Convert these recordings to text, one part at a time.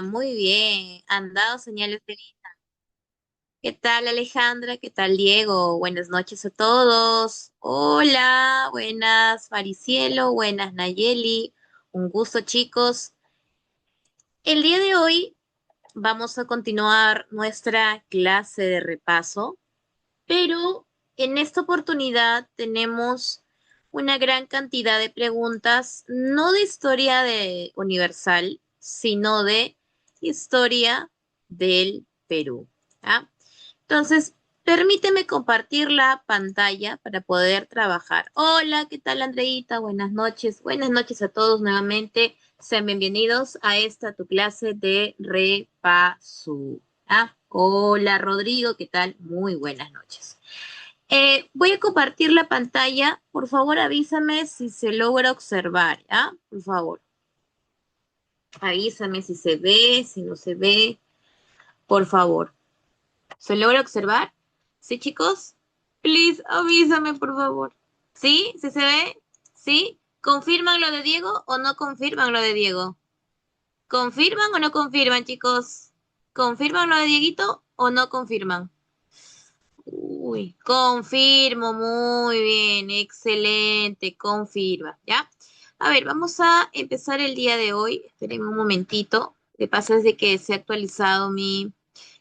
muy bien. Han dado señales de vida. ¿Qué tal, Alejandra? ¿Qué tal, Diego? Buenas noches a todos. Hola, buenas, Maricielo, buenas, Nayeli. Un gusto, chicos. El día de hoy vamos a continuar nuestra clase de repaso, pero en esta oportunidad tenemos una gran cantidad de preguntas, no de historia de universal, sino de historia del Perú. ¿Ah? Entonces, permíteme compartir la pantalla para poder trabajar. Hola, ¿qué tal, Andreita? Buenas noches. Buenas noches a todos nuevamente. Sean bienvenidos a esta tu clase de repaso. Hola, Rodrigo, ¿qué tal? Muy buenas noches. Voy a compartir la pantalla. Por favor, avísame si se logra observar, ¿ah? Por favor, avísame si se ve, si no se ve. Por favor. ¿Se logra observar? ¿Sí, chicos? Please, avísame, por favor. ¿Sí? ¿Sí se ve? ¿Sí? ¿Confirman lo de Diego o no confirman lo de Diego? ¿Confirman o no confirman, chicos? ¿Confirman lo de Dieguito o no confirman? Uy, confirmo, muy bien, excelente, confirma, ¿ya? A ver, vamos a empezar el día de hoy. Espérenme un momentito. Lo que pasa es de que se ha actualizado mi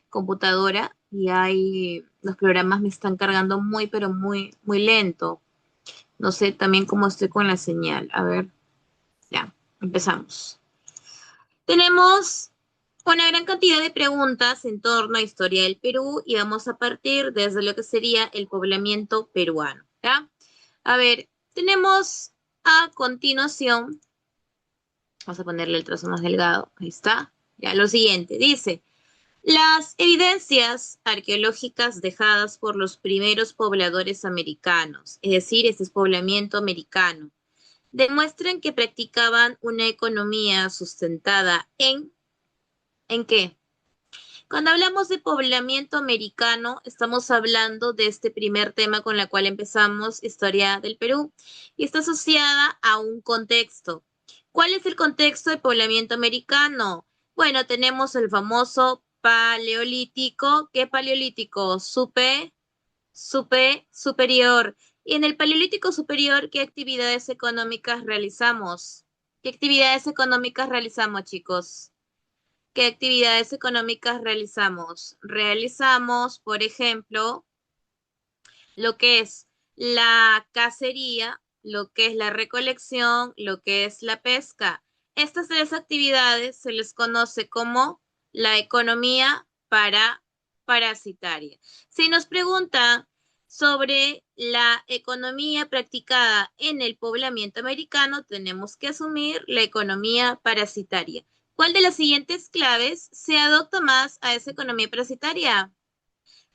computadora y hay, los programas me están cargando muy, pero muy, muy lento. No sé también cómo estoy con la señal. A ver, ya, empezamos. Tenemos una gran cantidad de preguntas en torno a historia del Perú y vamos a partir desde lo que sería el poblamiento peruano, ¿ya? A ver, tenemos a continuación, vamos a ponerle el trazo más delgado, ahí está, ya lo siguiente, dice, las evidencias arqueológicas dejadas por los primeros pobladores americanos, es decir, este es poblamiento americano, demuestran que practicaban una economía sustentada ¿en qué? Cuando hablamos de poblamiento americano, estamos hablando de este primer tema con la cual empezamos, historia del Perú, y está asociada a un contexto. ¿Cuál es el contexto de poblamiento americano? Bueno, tenemos el famoso paleolítico. ¿Qué paleolítico? Superior. Y en el paleolítico superior, ¿qué actividades económicas realizamos? ¿Qué actividades económicas realizamos, chicos? ¿Qué actividades económicas realizamos? Realizamos, por ejemplo, lo que es la cacería, lo que es la recolección, lo que es la pesca. Estas tres actividades se les conoce como la economía parasitaria. Si nos preguntan sobre la economía practicada en el poblamiento americano, tenemos que asumir la economía parasitaria. ¿Cuál de las siguientes claves se adopta más a esa economía parasitaria?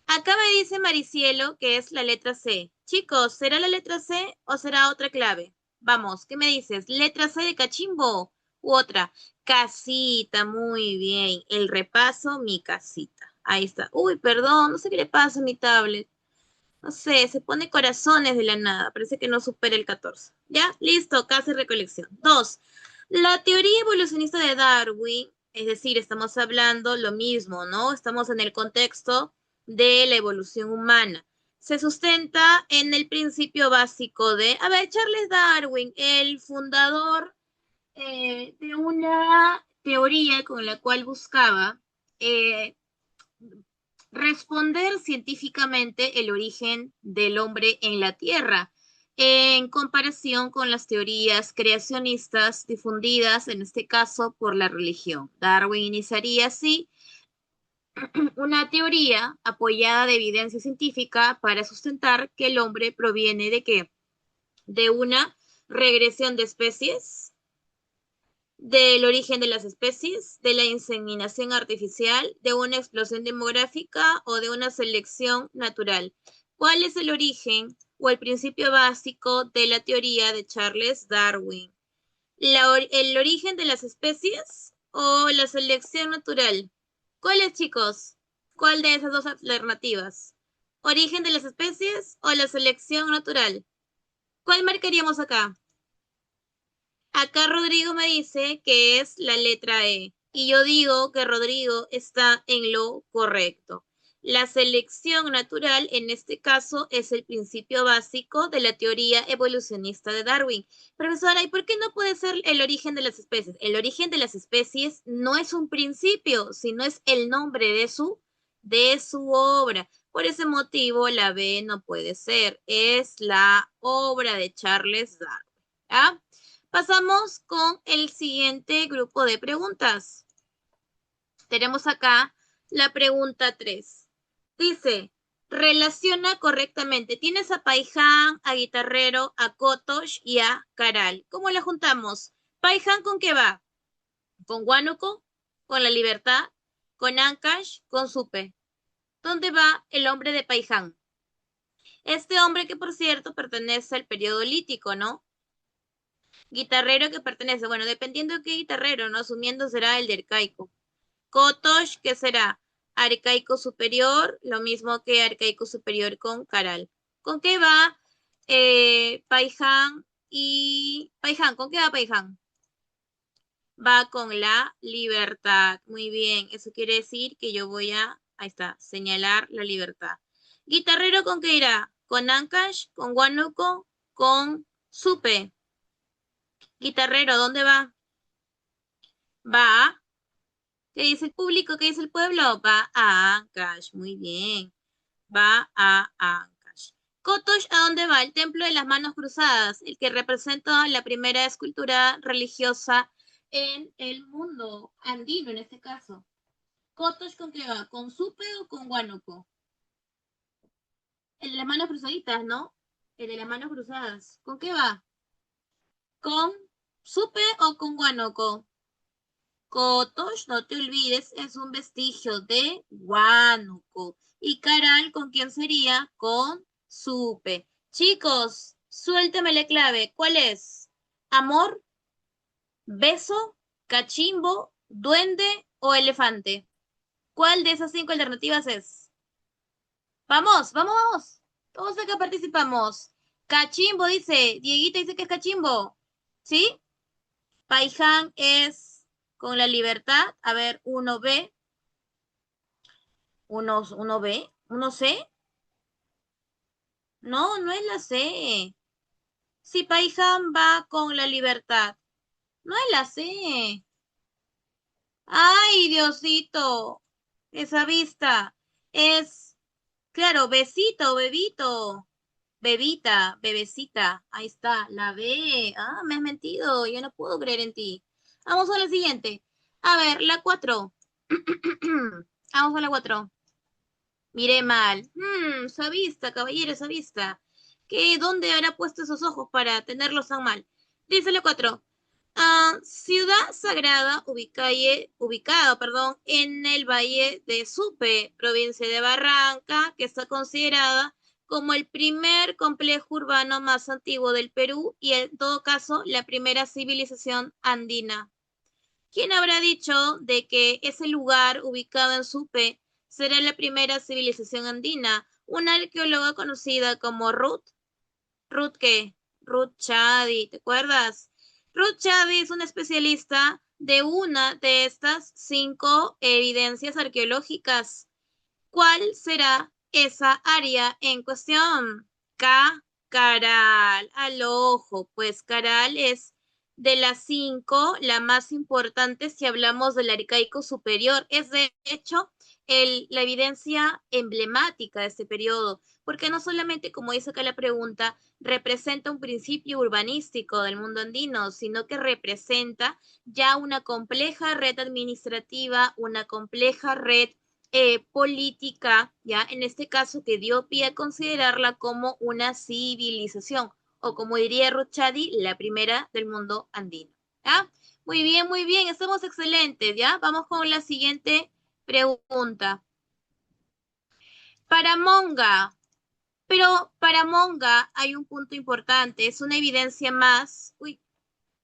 Acá me dice Maricielo que es la letra C. Chicos, ¿será la letra C o será otra clave? Vamos, ¿qué me dices? ¿Letra C de cachimbo u otra? Casita, muy bien. El repaso, mi casita. Ahí está. Uy, perdón, no sé qué le pasa a mi tablet. No sé, se pone corazones de la nada. Parece que no supera el 14. ¿Ya? Listo, casi recolección. Dos, la teoría evolucionista de Darwin, es decir, estamos hablando lo mismo, ¿no? Estamos en el contexto de la evolución humana. Se sustenta en el principio básico de, a ver, Charles Darwin, el fundador de una teoría con la cual buscaba eh, responder científicamente el origen del hombre en la Tierra, en comparación con las teorías creacionistas difundidas, en este caso, por la religión. Darwin iniciaría así una teoría apoyada de evidencia científica para sustentar que el hombre proviene de qué? De una regresión de especies, del origen de las especies, de la inseminación artificial, de una explosión demográfica o de una selección natural. ¿Cuál es el origen o el principio básico de la teoría de Charles Darwin? ¿El origen de las especies o la selección natural? ¿Cuál es, chicos? ¿Cuál de esas dos alternativas? ¿Origen de las especies o la selección natural? ¿Cuál marcaríamos acá? Acá Rodrigo me dice que es la letra E. y yo digo que Rodrigo está en lo correcto. La selección natural, en este caso, es el principio básico de la teoría evolucionista de Darwin. Profesora, ¿y por qué no puede ser el origen de las especies? El origen de las especies no es un principio, sino es el nombre de su obra. Por ese motivo, la B no puede ser. Es la obra de Charles Darwin. ¿Ah? Pasamos con el siguiente grupo de preguntas. Tenemos acá la pregunta 3. Dice, relaciona correctamente. Tienes a Paiján, a Guitarrero, a Kotosh y a Caral. ¿Cómo la juntamos? Paiján, ¿con qué va? ¿Con Huánuco? ¿Con La Libertad? ¿Con Ancash? ¿Con Supe? ¿Dónde va el hombre de Paiján? Este hombre que, por cierto, pertenece al periodo lítico, ¿no? Guitarrero que pertenece, bueno, dependiendo de qué guitarrero, ¿no? Asumiendo será el de arcaico. Kotosh, ¿qué será? Arcaico superior, lo mismo que arcaico superior con Caral. ¿Con qué va Paiján y Paiján? ¿Con qué va Paiján? Va con La Libertad. Muy bien, eso quiere decir que yo voy a, ahí está, señalar La Libertad. Guitarrero, ¿con qué irá? ¿Con Ancash? ¿Con Huánuco? ¿Con Supe? Guitarrero, ¿dónde va? Va. ¿Qué dice el público? ¿Qué dice el pueblo? Va a Ancash. Muy bien. Va a Ancash. Kotosh, ¿a dónde va? El templo de las manos cruzadas, el que representa la primera escultura religiosa en el mundo andino, en este caso. Kotosh, ¿con qué va? ¿Con Supe o con Huánuco? El de las manos cruzaditas, ¿no? El de las manos cruzadas. ¿Con qué va? ¿Con Supe o con Huánuco? Kotosh, no te olvides, es un vestigio de Huánuco. Y Caral, ¿con quién sería? Con Supe. Chicos, suélteme la clave. ¿Cuál es? ¿Amor, beso, cachimbo, duende o elefante? ¿Cuál de esas 5 alternativas es? Vamos, vamos, vamos. Todos acá participamos. Cachimbo dice, Dieguita dice que es cachimbo. ¿Sí? Paiján es con La Libertad. A ver, 1B. Uno B, uno C. No, no es la C. Si Paiján va con La Libertad. No es la C. Ay, Diosito. Esa vista es, claro, besito, bebito. Bebita, bebecita. Ahí está, la B. Ah, me has mentido. Yo no puedo creer en ti. Vamos a la siguiente. A ver, la 4. Vamos a la 4. Miré mal. Esa vista, caballero, esa vista. ¿Dónde habrá puesto esos ojos para tenerlos tan mal? Díselo 4. Ciudad sagrada ubicada, perdón, en el Valle de Supe, provincia de Barranca, que está considerada como el primer complejo urbano más antiguo del Perú y en todo caso la primera civilización andina. ¿Quién habrá dicho de que ese lugar ubicado en Supe será la primera civilización andina? Una arqueóloga conocida como Ruth. ¿Ruth qué? Ruth Chadi, ¿te acuerdas? Ruth Chadi es una especialista de una de estas 5 evidencias arqueológicas. ¿Cuál será esa área en cuestión? Caral, al ojo, pues Caral es de las 5 la más importante si hablamos del arcaico superior. Es de hecho la evidencia emblemática de este periodo, porque no solamente, como dice acá la pregunta, representa un principio urbanístico del mundo andino, sino que representa ya una compleja red administrativa, una compleja red política, ya en este caso que dio pie a considerarla como una civilización, o como diría Ruchadi, la primera del mundo andino. ¿Ya? Muy bien, estamos excelentes, ¿ya? Vamos con la siguiente pregunta. Para Monga, pero para Monga hay un punto importante, es una evidencia más,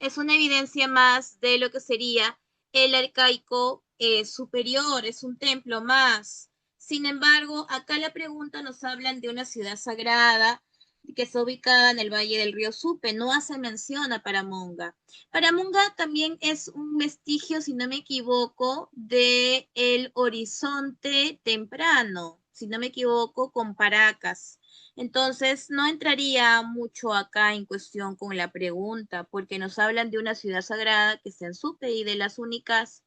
es una evidencia más de lo que sería el arcaico superior, es un templo más. Sin embargo, acá la pregunta nos hablan de una ciudad sagrada, que está ubicada en el valle del río Supe, no hace mención a Paramonga. Paramonga también es un vestigio, si no me equivoco, de el horizonte temprano, si no me equivoco, con Paracas. Entonces, no entraría mucho acá en cuestión con la pregunta, porque nos hablan de una ciudad sagrada que está en Supe y de las únicas,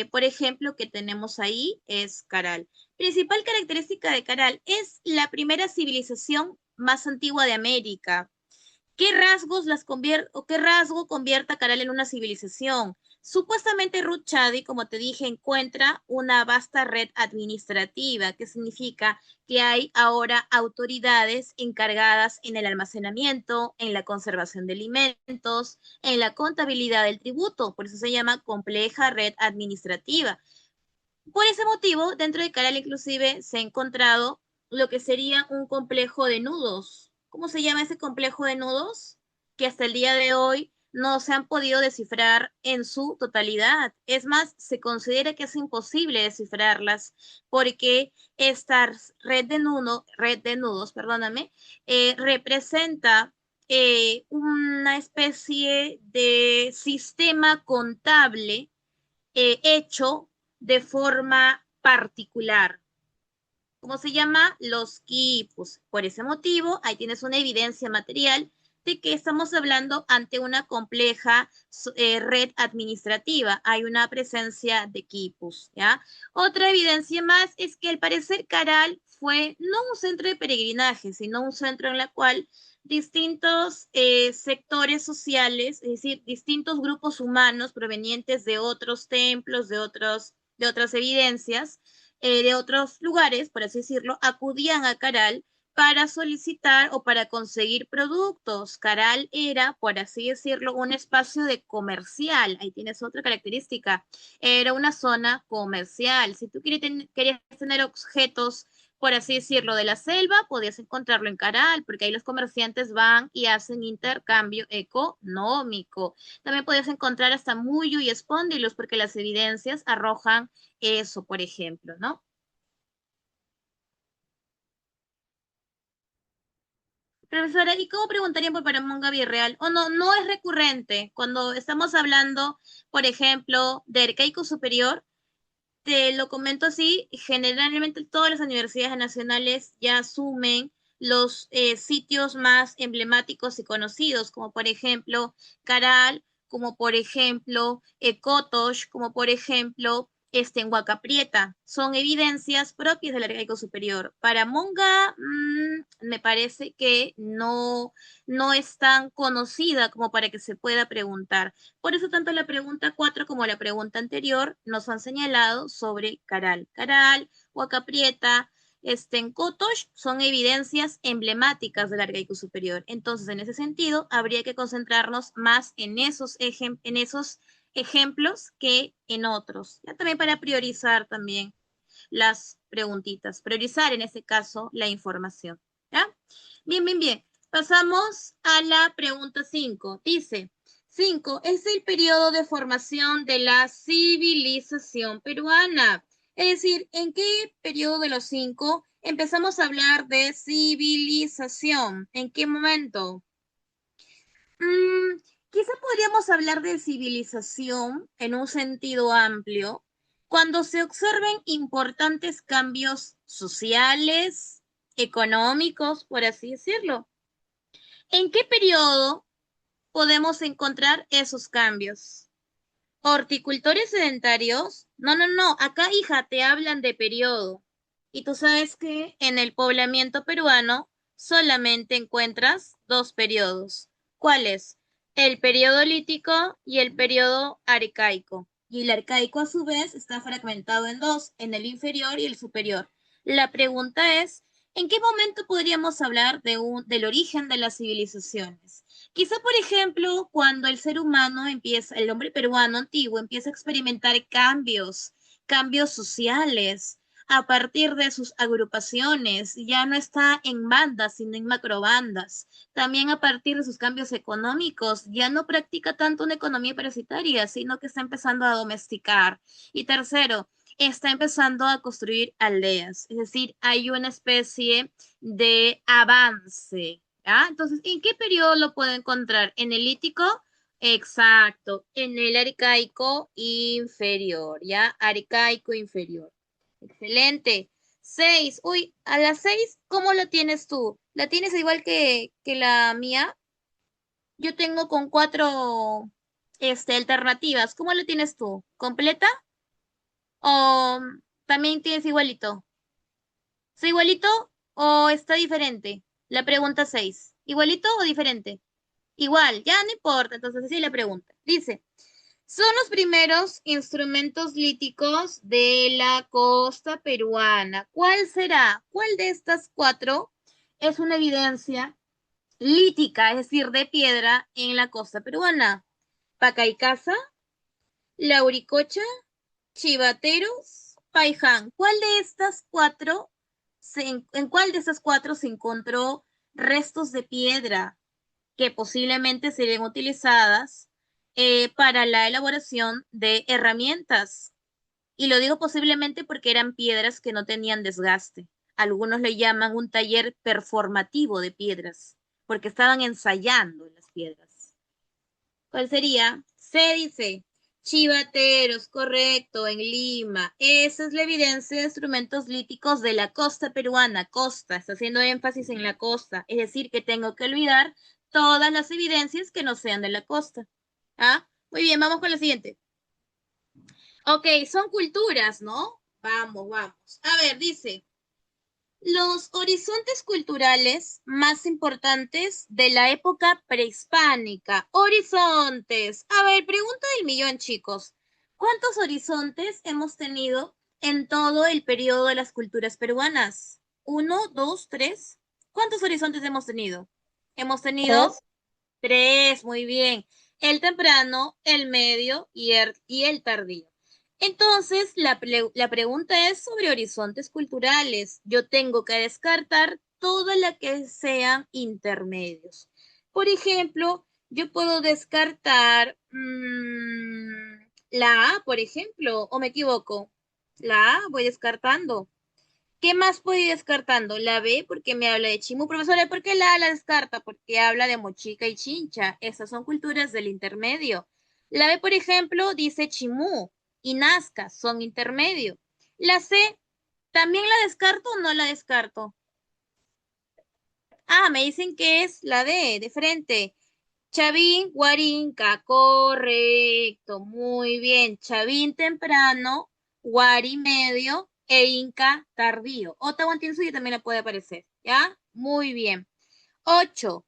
por ejemplo, que tenemos ahí es Caral. Principal característica de Caral es la primera civilización más antigua de América. ¿Qué rasgos las convierte o qué rasgo convierte a Caral en una civilización? Supuestamente Ruth Chadi, como te dije, encuentra una vasta red administrativa, que significa que hay ahora autoridades encargadas en el almacenamiento, en la conservación de alimentos, en la contabilidad del tributo, por eso se llama compleja red administrativa. Por ese motivo, dentro de Caral inclusive se ha encontrado lo que sería un complejo de nudos. ¿Cómo se llama ese complejo de nudos? Que hasta el día de hoy no se han podido descifrar en su totalidad. Es más, se considera que es imposible descifrarlas porque esta red de nudos, perdóname, representa una especie de sistema contable hecho de forma particular. ¿Cómo se llama? Los quipus. Por ese motivo, ahí tienes una evidencia material de que estamos hablando ante una compleja red administrativa. Hay una presencia de quipus, ¿ya? Otra evidencia más es que al parecer Caral fue no un centro de peregrinaje, sino un centro en la cual distintos sectores sociales, es decir, distintos grupos humanos provenientes de otros templos, de otras evidencias, de otros lugares, por así decirlo, acudían a Caral para solicitar o para conseguir productos. Caral era, por así decirlo, un espacio de comercial. Ahí tienes otra característica. Era una zona comercial. Si tú querías tener objetos, por así decirlo, de la selva, podías encontrarlo en Caral, porque ahí los comerciantes van y hacen intercambio económico. También podías encontrar hasta muyo y espóndilos, porque las evidencias arrojan eso, por ejemplo, ¿no? Profesora, ¿y cómo preguntarían por Paramonga Virreal? O no, no es recurrente. Cuando estamos hablando, por ejemplo, de arcaico superior, te lo comento así, generalmente todas las universidades nacionales ya asumen los sitios más emblemáticos y conocidos, como por ejemplo Caral, como por ejemplo Cotox, como por ejemplo en Huaca Prieta. Son evidencias propias del arcaico superior. Para Monga, me parece que no, no es tan conocida como para que se pueda preguntar. Por eso tanto la pregunta 4 como la pregunta anterior nos han señalado sobre Caral. Caral, Huaca Prieta, en Cotox son evidencias emblemáticas del arcaico superior. Entonces, en ese sentido, habría que concentrarnos más en esos ejemplos que en otros. Ya también para priorizar también las preguntitas, priorizar en este caso la información. ¿Ya? Bien, bien, bien. Pasamos a la pregunta 5. Dice, 5 es el periodo de formación de la civilización peruana. Es decir, ¿en qué periodo de los 5 empezamos a hablar de civilización? ¿En qué momento? Mm, Quizá podríamos hablar de civilización en un sentido amplio cuando se observen importantes cambios sociales, económicos, por así decirlo. ¿En qué periodo podemos encontrar esos cambios? ¿Horticultores sedentarios? No, no, no. Acá, hija, te hablan de periodo. Y tú sabes que en el poblamiento peruano solamente encuentras dos periodos. ¿Cuáles? El periodo lítico y el periodo arcaico. Y el arcaico, a su vez, está fragmentado en dos, en el inferior y el superior. La pregunta es, ¿en qué momento podríamos hablar del origen de las civilizaciones? Quizá, por ejemplo, cuando el ser humano empieza, el hombre peruano antiguo empieza a experimentar cambios sociales a partir de sus agrupaciones, ya no está en bandas, sino en macrobandas. También a partir de sus cambios económicos, ya no practica tanto una economía parasitaria, sino que está empezando a domesticar. Y tercero, está empezando a construir aldeas. Es decir, hay una especie de avance. ¿Ya? Entonces, ¿en qué periodo lo puedo encontrar? ¿En el lítico? Exacto, en el arcaico inferior, ¿ya? Arcaico inferior. Excelente. 6. Uy, a las 6, ¿cómo lo tienes tú? ¿La tienes igual que la mía? Yo tengo con 4 alternativas. ¿Cómo lo tienes tú? ¿Completa? ¿O también tienes igualito? ¿Es igualito o está diferente? La pregunta 6. ¿Igualito o diferente? Igual, ya no importa. Entonces, así la pregunta. Dice, son los primeros instrumentos líticos de la costa peruana. ¿Cuál será? ¿Cuál de estas 4 es una evidencia lítica, es decir, de piedra en la costa peruana? Pacaicasa, Lauricocha, Chivateros, Paiján. ¿Cuál de estas 4 en cuál de estas 4 se encontró restos de piedra que posiblemente serían utilizadas para la elaboración de herramientas? Y lo digo posiblemente porque eran piedras que no tenían desgaste. Algunos le llaman un taller performativo de piedras, porque estaban ensayando en las piedras. ¿Cuál sería? Se dice chivateros, correcto, en Lima. Esa es la evidencia de instrumentos líticos de la costa peruana. Costa, está haciendo énfasis en la costa. Es decir, que tengo que olvidar todas las evidencias que no sean de la costa. ¿Ah? Muy bien, vamos con la siguiente. Ok, son culturas, ¿no? Vamos, vamos. A ver, dice, los horizontes culturales más importantes de la época prehispánica. Horizontes. A ver, pregunta del millón, chicos. ¿Cuántos horizontes hemos tenido en todo el periodo de las culturas peruanas? ¿Uno, dos, tres? ¿Cuántos horizontes hemos tenido? Hemos tenido Tres. 3, muy bien. El temprano, el medio y el tardío. Entonces, la pregunta es sobre horizontes culturales. Yo tengo que descartar todas las que sean intermedios. Por ejemplo, yo puedo descartar la A, por ejemplo, o me equivoco. La A voy descartando. ¿Qué más puedo ir descartando? La B, porque me habla de Chimú. Profesora, ¿por qué la A la descarta? Porque habla de Mochica y Chincha. Esas son culturas del intermedio. La B, por ejemplo, dice Chimú y Nazca, son intermedio. La C, ¿también la descarto o no la descarto? Ah, me dicen que es la D, de frente. Chavín, Guarinca, correcto, muy bien. Chavín temprano, Guari medio e Inca tardío. Otahuantinsuyo también le puede aparecer, ¿ya? Muy bien. 8.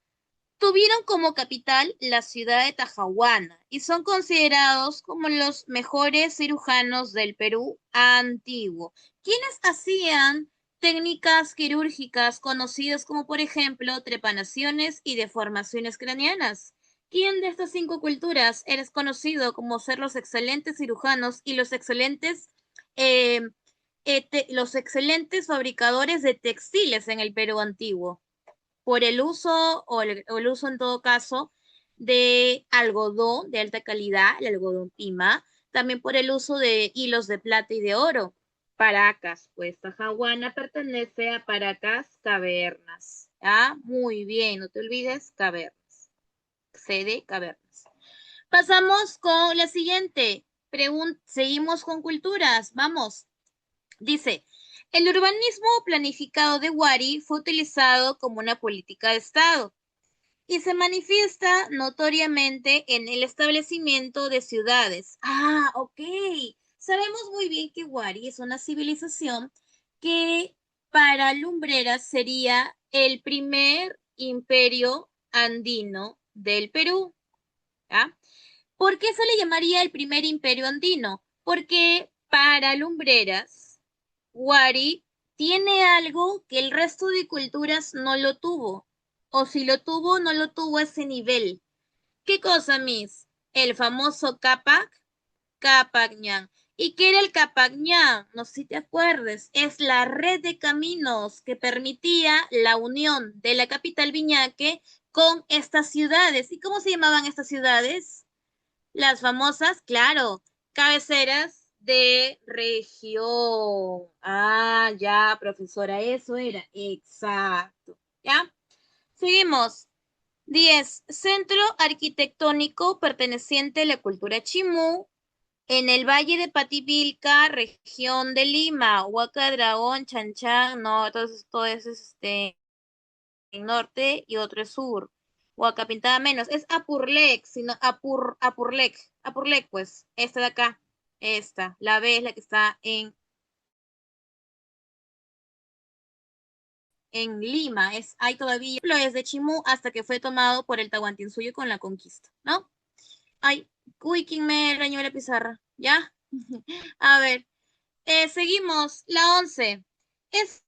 Tuvieron como capital la ciudad de Tajahuana y son considerados como los mejores cirujanos del Perú antiguo. ¿Quiénes hacían técnicas quirúrgicas conocidas como, por ejemplo, trepanaciones y deformaciones craneanas? ¿Quién de estas 5 culturas eres conocido como ser los excelentes cirujanos y eh, los excelentes fabricadores de textiles en el Perú antiguo? Por el uso o el uso en todo caso de algodón de alta calidad, el algodón pima, también por el uso de hilos de plata y de oro. Paracas, pues Tajahuana pertenece a Paracas Cavernas. ¿Ah? Muy bien, no te olvides, cavernas. Sede cavernas. Pasamos con la siguiente. Seguimos con culturas. Vamos. Dice, el urbanismo planificado de Wari fue utilizado como una política de Estado y se manifiesta notoriamente en el establecimiento de ciudades. Ah, ok. Sabemos muy bien que Wari es una civilización que para Lumbreras sería el primer imperio andino del Perú. ¿Ah? ¿Por qué se le llamaría el primer imperio andino? Porque para Lumbreras, Wari tiene algo que el resto de culturas no lo tuvo. O si lo tuvo, no lo tuvo a ese nivel. ¿Qué cosa, Miss? El famoso Capac, Capacñán. ¿Y qué era el Capacñán? No sé si te acuerdes. Es la red de caminos que permitía la unión de la capital Viñaque con estas ciudades. ¿Y cómo se llamaban estas ciudades? Las famosas, claro, cabeceras de región. Ah, ya, profesora, eso era. Exacto. ¿Ya? Seguimos. 10. Centro arquitectónico perteneciente a la cultura chimú en el Valle de Pativilca, región de Lima, Huaca, Dragón, Chanchán, no, entonces todo eso es en norte y otro es sur. Huaca Pintada menos, es Apurlec, sino Apurlec, pues, esta de acá, esta, la B es la que está en Lima, hay todavía, lo es de Chimú hasta que fue tomado por el Tahuantinsuyo con la conquista, ¿no? Ay, uy, ¿quién me arañó la pizarra? ¿Ya? A ver, seguimos, la 11. Es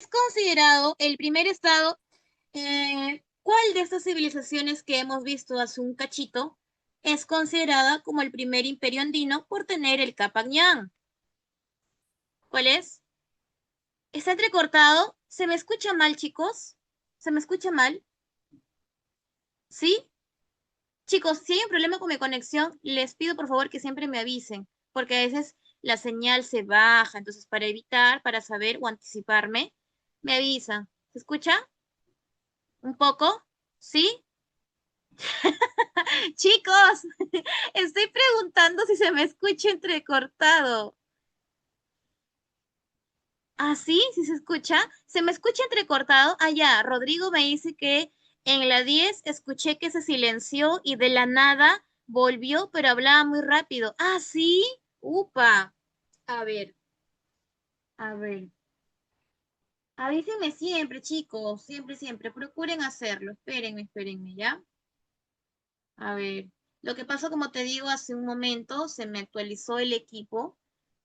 considerado el primer estado. ¿Cuál de estas civilizaciones que hemos visto hace un cachito es considerada como el primer imperio andino por tener el Capañán? ¿Cuál es? ¿Está entrecortado? ¿Se me escucha mal, chicos? ¿Se me escucha mal? ¿Sí? Chicos, si hay un problema con mi conexión, les pido por favor que siempre me avisen, porque a veces la señal se baja, entonces para evitar, para saber o anticiparme, me avisan. ¿Se escucha? ¿Un poco? ¿Sí? Chicos, estoy preguntando si se me escucha entrecortado. ¿Ah, sí? ¿Sí se escucha? ¿Se me escucha entrecortado? Ah, ya, Rodrigo me dice que en la 10 escuché que se silenció y de la nada volvió, pero hablaba muy rápido. ¿Ah, sí? Upa. A ver, a ver. Avísenme siempre, chicos, siempre, siempre. Procuren hacerlo. Espérenme, ¿ya? A ver. Lo que pasó, como te digo, hace un momento se me actualizó el equipo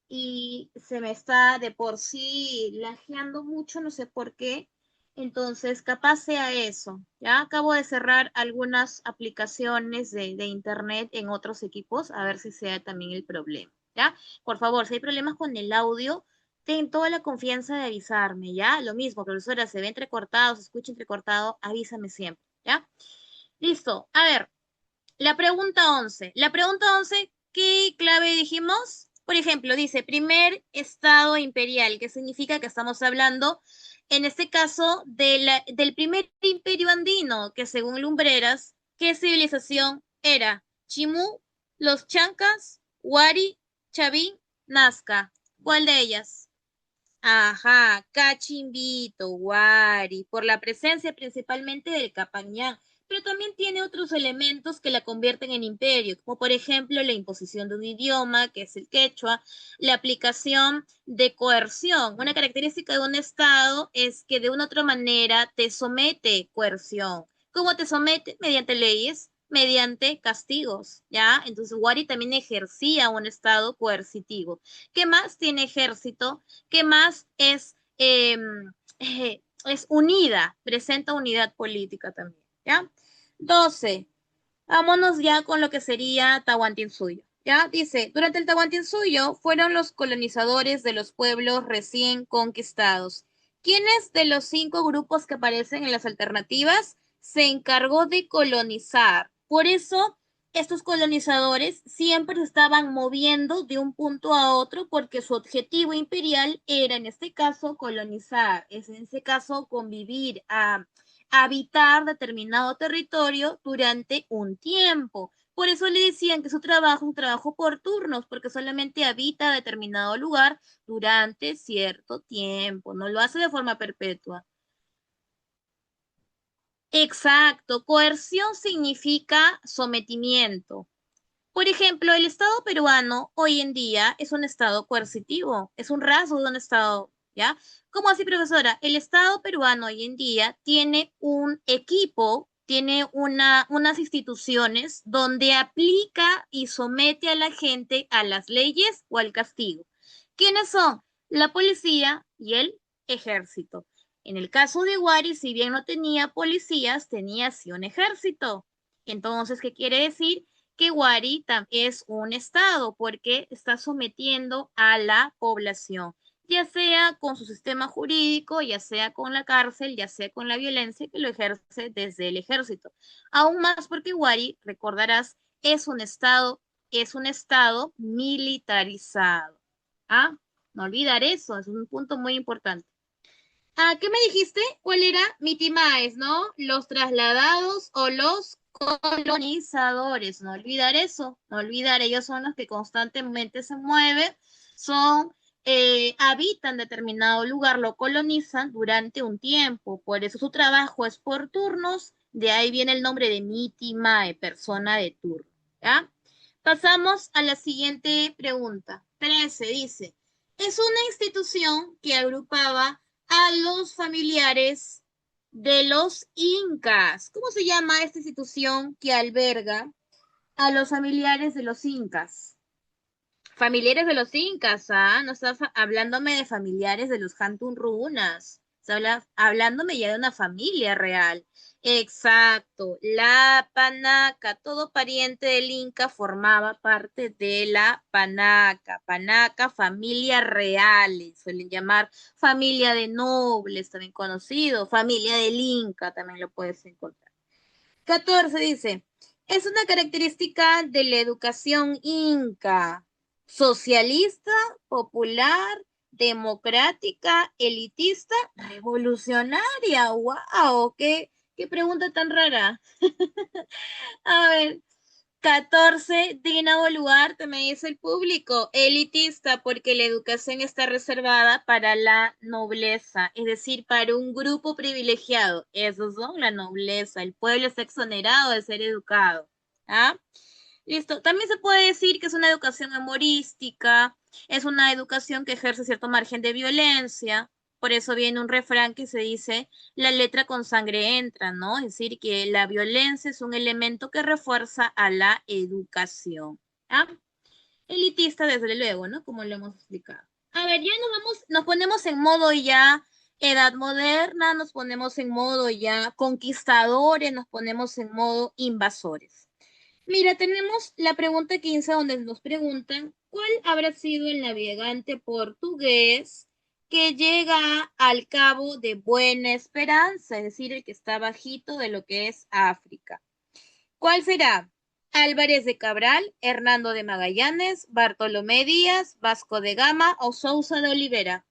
y se me está de por sí lajeando mucho, no sé por qué. Entonces, capaz sea eso. Ya acabo de cerrar algunas aplicaciones de internet en otros equipos, a ver si sea también el problema. ¿Ya? Por favor, si hay problemas con el audio, ten toda la confianza de avisarme, ¿ya? Lo mismo, profesora, se ve entrecortado, se escucha entrecortado, avísame siempre, ¿ya? Listo. A ver, la pregunta 11. La pregunta 11, ¿qué clave dijimos? Por ejemplo, dice primer estado imperial, que significa que estamos hablando, en este caso, del primer imperio andino, que según Lumbreras, ¿qué civilización era? Chimú, los Chancas, Wari, Chavín, Nazca. ¿Cuál de ellas? Ajá, Cachimbito, Wari, por la presencia principalmente del Capañán, pero también tiene otros elementos que la convierten en imperio, como por ejemplo la imposición de un idioma, que es el quechua, la aplicación de coerción. Una característica de un Estado es que de una u otra manera te somete coerción. ¿Cómo te somete? Mediante leyes, mediante castigos, ¿ya? Entonces Wari también ejercía un Estado coercitivo. ¿Qué más tiene ejército? ¿Qué más es unida, presenta unidad política también, ¿ya? 12. Vámonos ya con lo que sería Tahuantinsuyo, ¿ya? Dice, durante el Tahuantinsuyo fueron los colonizadores de los pueblos recién conquistados. ¿Quiénes de los 5 grupos que aparecen en las alternativas se encargó de colonizar? Por eso estos colonizadores siempre se estaban moviendo de un punto a otro porque su objetivo imperial era, en este caso, colonizar, es en este caso, convivir, habitar determinado territorio durante un tiempo. Por eso le decían que su trabajo es un trabajo por turnos, porque solamente habita determinado lugar durante cierto tiempo, no lo hace de forma perpetua. Exacto, coerción significa sometimiento. Por ejemplo, el Estado peruano hoy en día es un Estado coercitivo, es un rasgo de un Estado, ¿ya? ¿Cómo así, profesora? El Estado peruano hoy en día tiene un equipo, tiene unas instituciones donde aplica y somete a la gente a las leyes o al castigo. ¿Quiénes son? La policía y el ejército. En el caso de Wari, si bien no tenía policías, tenía sí un ejército. Entonces, ¿qué quiere decir? Que Wari es un estado porque está sometiendo a la población, ya sea con su sistema jurídico, ya sea con la cárcel, ya sea con la violencia que lo ejerce desde el ejército. Aún más porque Wari, recordarás, es un estado militarizado. ¿Ah? No olvidar eso, es un punto muy importante. Ah, ¿qué me dijiste? ¿Cuál era? Mitimaes, ¿no? Los trasladados o los colonizadores. No olvidar eso, no olvidar, ellos son los que constantemente se mueven, son, habitan determinado lugar, lo colonizan durante un tiempo. Por eso su trabajo es por turnos. De ahí viene el nombre de Mitimae, persona de turno. ¿Ya? Pasamos a la siguiente pregunta. 13 dice, es una institución que agrupaba a los familiares de los incas. ¿Cómo se llama esta institución que alberga a los familiares de los incas? Familiares de los incas, ¿ah? No está hablándome de familiares de los Hantun Runas. Está hablándome ya de una familia real. Exacto, la panaca, todo pariente del Inca formaba parte de la panaca. Panaca, familia real, suelen llamar familia de nobles, también conocido, familia del Inca, también lo puedes encontrar. 14 dice, es una característica de la educación inca, socialista, popular, democrática, elitista, revolucionaria. ¡Wow! ¿Qué pregunta tan rara? A ver, 14, digno lugar, me dice el público, elitista, porque la educación está reservada para la nobleza, es decir, para un grupo privilegiado. Esos son la nobleza. El pueblo está exonerado de ser educado. ¿Ah? Listo. También se puede decir que es una educación memorística, es una educación que ejerce cierto margen de violencia. Por eso viene un refrán que se dice, la letra con sangre entra, ¿no? Es decir, que la violencia es un elemento que refuerza a la educación. ¿Ah? Elitista, desde luego, ¿no? Como lo hemos explicado. A ver, ya nos ponemos en modo ya edad moderna, nos ponemos en modo ya conquistadores, nos ponemos en modo invasores. Mira, tenemos la pregunta 15 donde nos preguntan, ¿cuál habrá sido el navegante portugués que llega al Cabo de Buena Esperanza, es decir, el que está bajito de lo que es África? ¿Cuál será? Álvarez de Cabral, Hernando de Magallanes, Bartolomé Díaz, Vasco de Gama o Sousa de Olivera.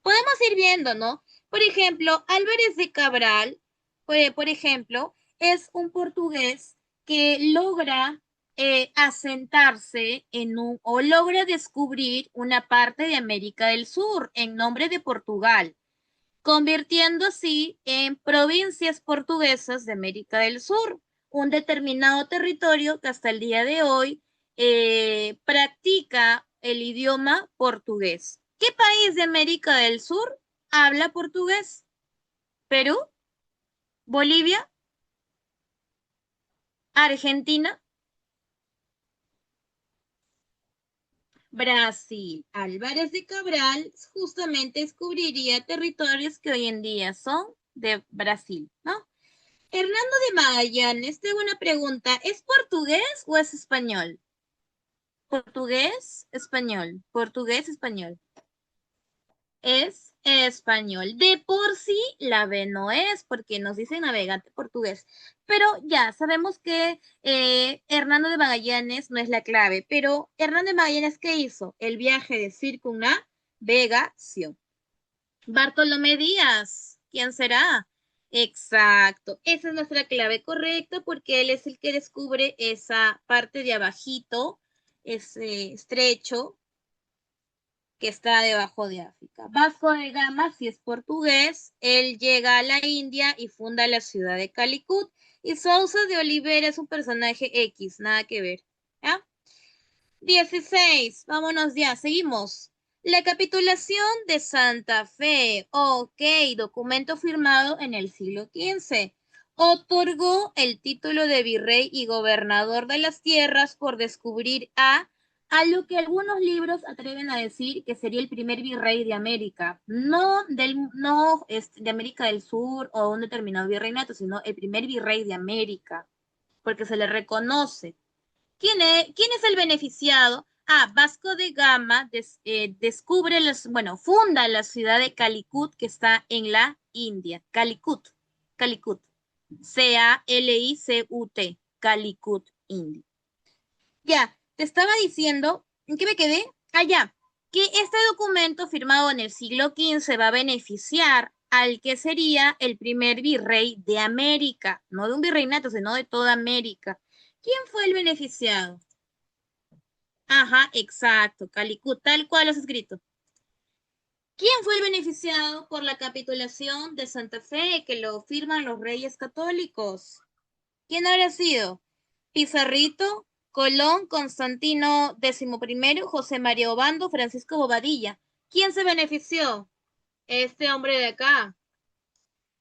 Podemos ir viendo, ¿no? Por ejemplo, Álvarez de Cabral, por ejemplo, es un portugués que logra asentarse o logra descubrir una parte de América del Sur en nombre de Portugal, convirtiendo así en provincias portuguesas de América del Sur, un determinado territorio que hasta el día de hoy practica el idioma portugués. ¿Qué país de América del Sur habla portugués? ¿Perú? ¿Bolivia? ¿Argentina? Brasil. Álvarez de Cabral justamente descubriría territorios que hoy en día son de Brasil, ¿no? Hernando de Magallanes, tengo una pregunta. ¿Es portugués o es español? Portugués, español. Portugués, español. Es español. De por sí, la B no es, porque nos dice navegante portugués. Pero ya sabemos que Hernando de Magallanes no es la clave. Pero Hernando de Magallanes, ¿qué hizo? El viaje de circunnavegación. Bartolomé Díaz, ¿quién será? Exacto, esa es nuestra clave correcta porque él es el que descubre esa parte de abajito, ese estrecho que está debajo de África. Vasco de Gama, si es portugués, él llega a la India y funda la ciudad de Calicut. Y Sousa de Oliveira es un personaje X, nada que ver. ¿Ya? 16, vámonos ya, seguimos. La capitulación de Santa Fe, ok, documento firmado en el siglo XV. Otorgó el título de virrey y gobernador de las tierras por descubrir a lo que algunos libros atreven a decir que sería el primer virrey de América. No de América del Sur o un determinado virreinato, sino el primer virrey de América, porque se le reconoce. ¿Quién es el beneficiado? Vasco de Gama descubre, bueno, funda la ciudad de Calicut que está en la India. Calicut. C-A-L-I-C-U-T. Calicut, India. Ya, te estaba diciendo, ¿en qué me quedé? Ah, ya, que este documento firmado en el siglo XV va a beneficiar al que sería el primer virrey de América, no de un virreinato, sino de toda América. ¿Quién fue el beneficiado? Ajá, exacto, Calicut, tal cual lo has escrito. ¿Quién fue el beneficiado por la capitulación de Santa Fe que lo firman los reyes católicos? ¿Quién habrá sido? Pizarrito, Colón, Constantino XI, José María Obando, Francisco Bobadilla. ¿Quién se benefició? Este hombre de acá.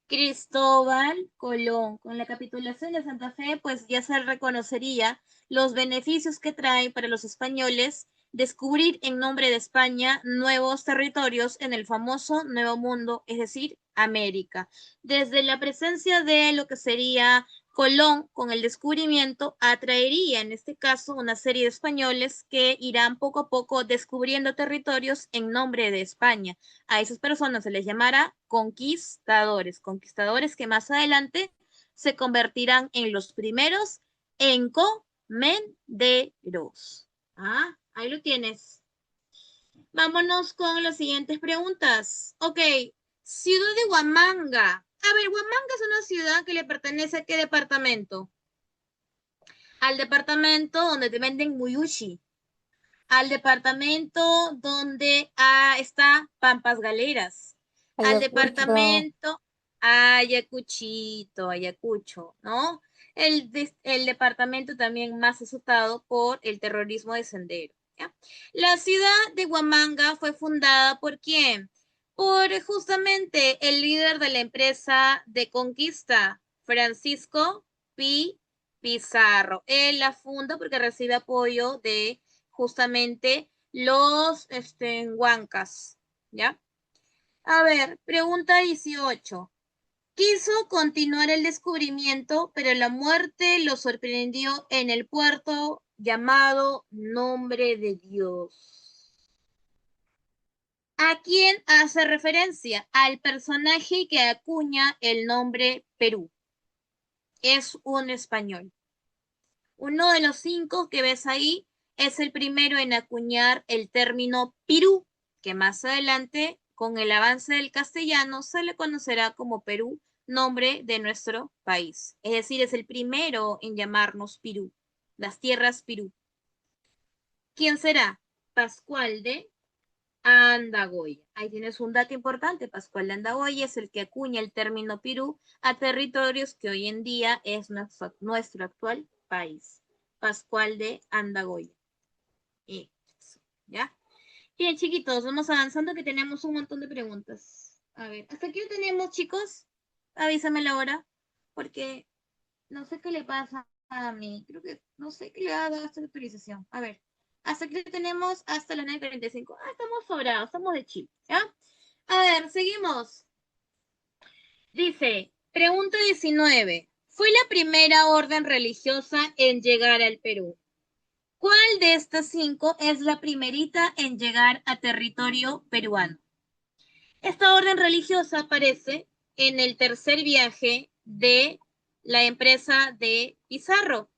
Cristóbal Colón. Con la capitulación de Santa Fe, pues ya se reconocería los beneficios que trae para los españoles descubrir en nombre de España nuevos territorios en el famoso Nuevo Mundo, es decir, América. Desde la presencia de lo que sería Colón con el descubrimiento, atraería en este caso una serie de españoles que irán poco a poco descubriendo territorios en nombre de España. A esas personas se les llamará conquistadores, conquistadores que más adelante se convertirán en los primeros encomenderos. Ah, ahí lo tienes. Vámonos con las siguientes preguntas. Ok, ciudad de Huamanga. A ver, Huamanga es una ciudad que le pertenece a qué departamento? Al departamento donde te venden muyushi, al departamento donde está Pampas Galeras, al Ayacucho. departamento Ayacuchito, Ayacucho, ¿no? El departamento también más azotado por el terrorismo de Sendero. ¿Ya? La ciudad de Huamanga fue fundada ¿por quién? Por justamente el líder de la empresa de conquista, Francisco Pi Pizarro. Él la funda porque recibe apoyo de justamente los huancas, ¿ya? A ver, pregunta 18. Quiso continuar el descubrimiento, pero la muerte lo sorprendió en el puerto llamado Nombre de Dios. ¿A quién hace referencia? Al personaje que acuña el nombre Perú. Es un español. Uno de los 5 que ves ahí es el primero en acuñar el término Pirú, que más adelante, con el avance del castellano, se le conocerá como Perú, nombre de nuestro país. Es decir, es el primero en llamarnos Pirú, las tierras Pirú. ¿Quién será? Pascual de Andagoya. Ahí tienes un dato importante. Pascual de Andagoya es el que acuña el término Pirú a territorios que hoy en día es nuestro actual país. Pascual de Andagoya. Eso, ¿ya? Bien, chiquitos, vamos avanzando que tenemos un montón de preguntas. A ver, ¿hasta aquí lo tenemos, chicos? Avísame la hora, porque no sé qué le pasa a mí. Creo que no sé qué le ha dado esta autorización. A ver, hasta aquí tenemos hasta las 9:45. Ah, estamos sobrados, estamos de chip, ¿ya? A ver, seguimos. Dice, pregunta 19. Fue la primera orden religiosa en llegar al Perú. ¿Cuál de estas 5 es la primerita en llegar a territorio peruano? Esta orden religiosa aparece en el tercer viaje de la empresa de Pizarro.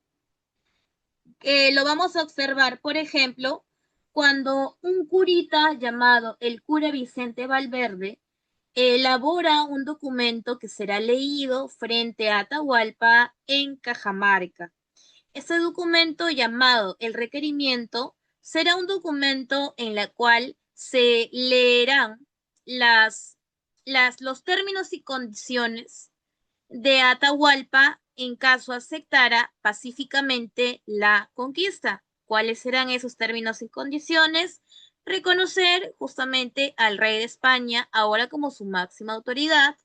Lo vamos a observar, por ejemplo, cuando un curita llamado el cura Vicente Valverde elabora un documento que será leído frente a Atahualpa en Cajamarca. Este documento llamado el requerimiento será un documento en el cual se leerán los términos y condiciones de Atahualpa en caso aceptara pacíficamente la conquista. ¿Cuáles serán esos términos y condiciones? Reconocer justamente al rey de España ahora como su máxima autoridad,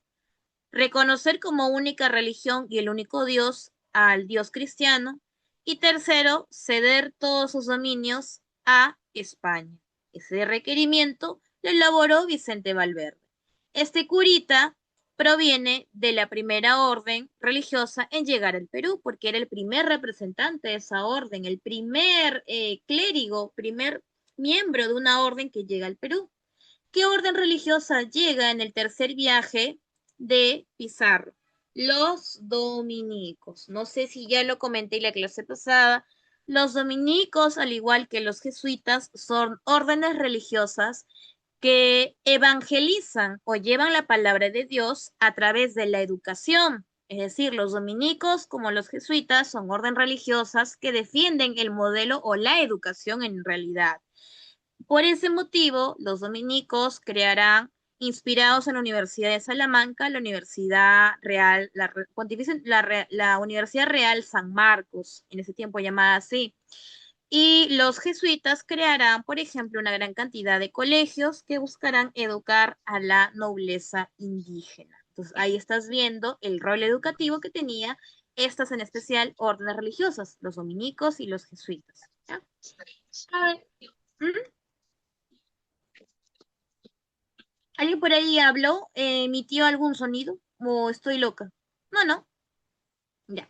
reconocer como única religión y el único Dios al Dios cristiano, y tercero, ceder todos sus dominios a España. Ese requerimiento lo elaboró Vicente Valverde. Este curita proviene de la primera orden religiosa en llegar al Perú, porque era el primer representante de esa orden, el primer clérigo, primer miembro de una orden que llega al Perú. ¿Qué orden religiosa llega en el tercer viaje de Pizarro? Los dominicos. No sé si ya lo comenté en la clase pasada. Los dominicos, al igual que los jesuitas, son órdenes religiosas que evangelizan o llevan la palabra de Dios a través de la educación. Es decir, los dominicos, como los jesuitas, son órdenes religiosas que defienden el modelo o la educación en realidad. Por ese motivo, los dominicos crearán, inspirados en la Universidad de Salamanca, la Universidad Real, la Universidad Real San Marcos, en ese tiempo llamada así. Y los jesuitas crearán, por ejemplo, una gran cantidad de colegios que buscarán educar a la nobleza indígena. Entonces, ahí estás viendo el rol educativo que tenía estas en especial órdenes religiosas, los dominicos y los jesuitas. ¿Ya? A ver, ¿mm? ¿Alguien por ahí habló? ¿Emitió algún sonido? ¿O estoy loca? No, no. Ya.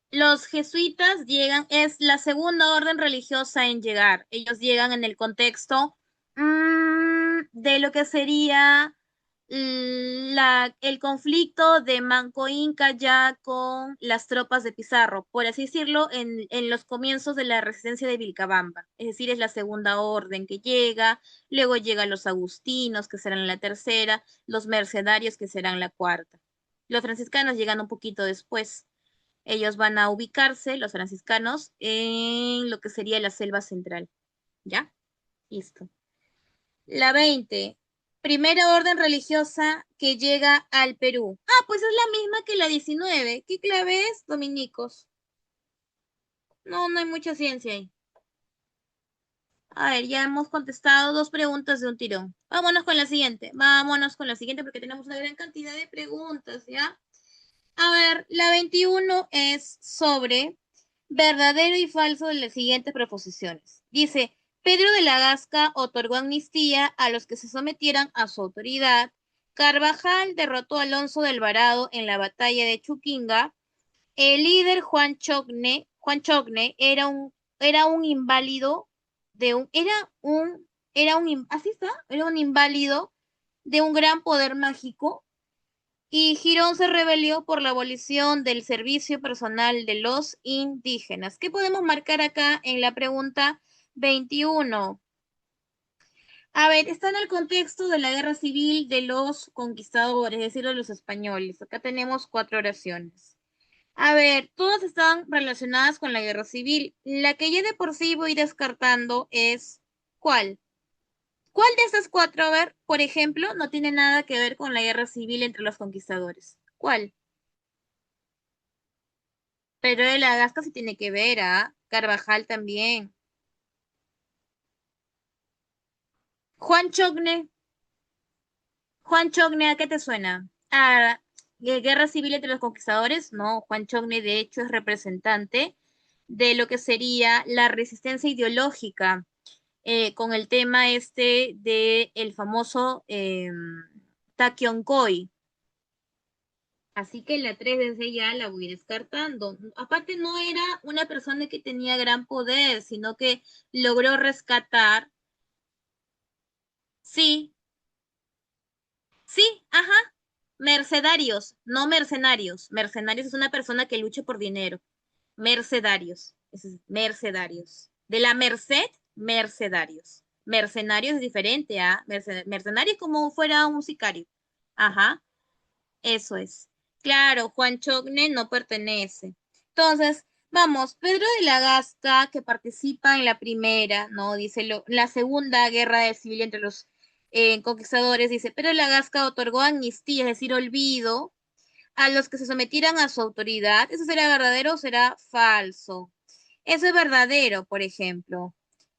Los jesuitas llegan, es la segunda orden religiosa en llegar. Ellos llegan en el contexto de lo que sería el conflicto de Manco Inca ya con las tropas de Pizarro, por así decirlo, en los comienzos de la resistencia de Vilcabamba. Es decir, es la segunda orden que llega, luego llegan los agustinos, que serán la tercera, los mercedarios, que serán la cuarta. Los franciscanos llegan un poquito después. Ellos van a ubicarse, los franciscanos, en lo que sería la selva central. ¿Ya? Listo. La 20. Primera orden religiosa que llega al Perú. Ah, pues es la misma que la 19. ¿Qué clave es? Dominicos. No, no hay mucha ciencia ahí. A ver, ya hemos contestado dos preguntas de un tirón. Vámonos con la siguiente. Vámonos con la siguiente porque tenemos una gran cantidad de preguntas, ¿ya? A ver, la 21 es sobre verdadero y falso de las siguientes proposiciones. Dice, Pedro de la Gasca otorgó amnistía a los que se sometieran a su autoridad. Carvajal derrotó a Alonso de Alvarado en la batalla de Chuquinga. El líder Juan Chocne era un inválido así está, era un inválido de un gran poder mágico y Girón se rebeló por la abolición del servicio personal de los indígenas. ¿Qué podemos marcar acá en la pregunta 21? A ver, está en el contexto de la guerra civil de los conquistadores, es decir, de los españoles. Acá tenemos cuatro oraciones. A ver, todas están relacionadas con la guerra civil. La que ya de por sí voy descartando es ¿cuál? ¿Cuál de estas cuatro, a ver, por ejemplo, no tiene nada que ver con la guerra civil entre los conquistadores? ¿Cuál? Pero de la Gasca sí tiene que ver, ¿ah? Carvajal también. Juan Chocne. Juan Chocne, ¿a qué te suena? ¿A Guerra Civil entre los Conquistadores? No, Juan Chocne de hecho es representante de lo que sería la resistencia ideológica con el tema este de el famoso Taquioncoy. Así que la 3 desde ya la voy descartando. Aparte no era una persona que tenía gran poder, sino que logró rescatar. Sí, sí, ajá. Mercedarios, no mercenarios. Mercenarios es una persona que lucha por dinero. Mercedarios, mercedarios. De la merced, mercedarios. Mercenarios es diferente a mercenarios como fuera un sicario. Ajá, eso es. Claro, Juan Chocne no pertenece. Entonces, vamos, Pedro de la Gasca, que participa en la primera, ¿no? Dice la segunda guerra civil entre los conquistadores, dice, Pedro de la Gasca otorgó amnistía, es decir, olvido, a los que se sometieran a su autoridad. ¿Eso será verdadero o será falso? Eso es verdadero, por ejemplo.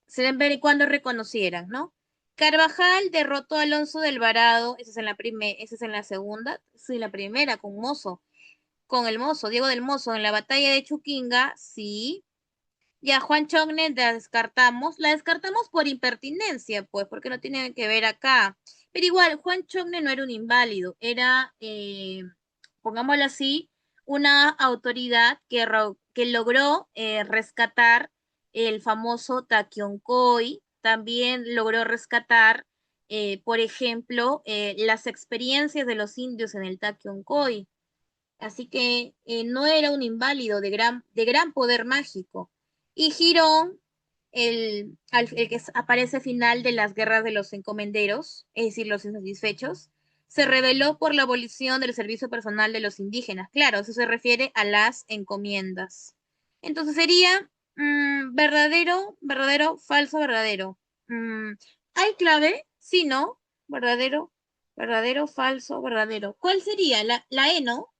Siempre y cuando reconocieran, ¿no? Carvajal derrotó a Alonso del Varado, esa es en la esa es en la segunda, sí, la primera, con Mozo, con el Mozo, Diego del Mozo, en la batalla de Chuquinga, sí. Ya Juan Chocne la descartamos por impertinencia, pues, porque no tiene que ver acá. Pero igual, Juan Chocne no era un inválido, era, pongámoslo así, una autoridad que logró rescatar el famoso Taquioncoy, también logró rescatar, por ejemplo, las experiencias de los indios en el Taquioncoy. Así que no era un inválido de gran poder mágico. Y Girón, el que aparece al final de las guerras de los encomenderos, es decir, los insatisfechos, se rebeló por la abolición del servicio personal de los indígenas. Claro, eso se refiere a las encomiendas. Entonces sería verdadero, verdadero, falso, verdadero. Mm, ¿Hay clave? Sí, ¿no? Verdadero, verdadero, falso, verdadero. ¿Cuál sería? La E, ¿no?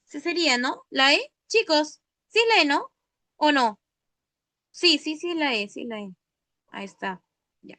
Sí sería, ¿no? ¿La E? Chicos, ¿sí es la E, no? ¿O no? Sí, sí, sí es la E, sí es la E. Ahí está. Ya.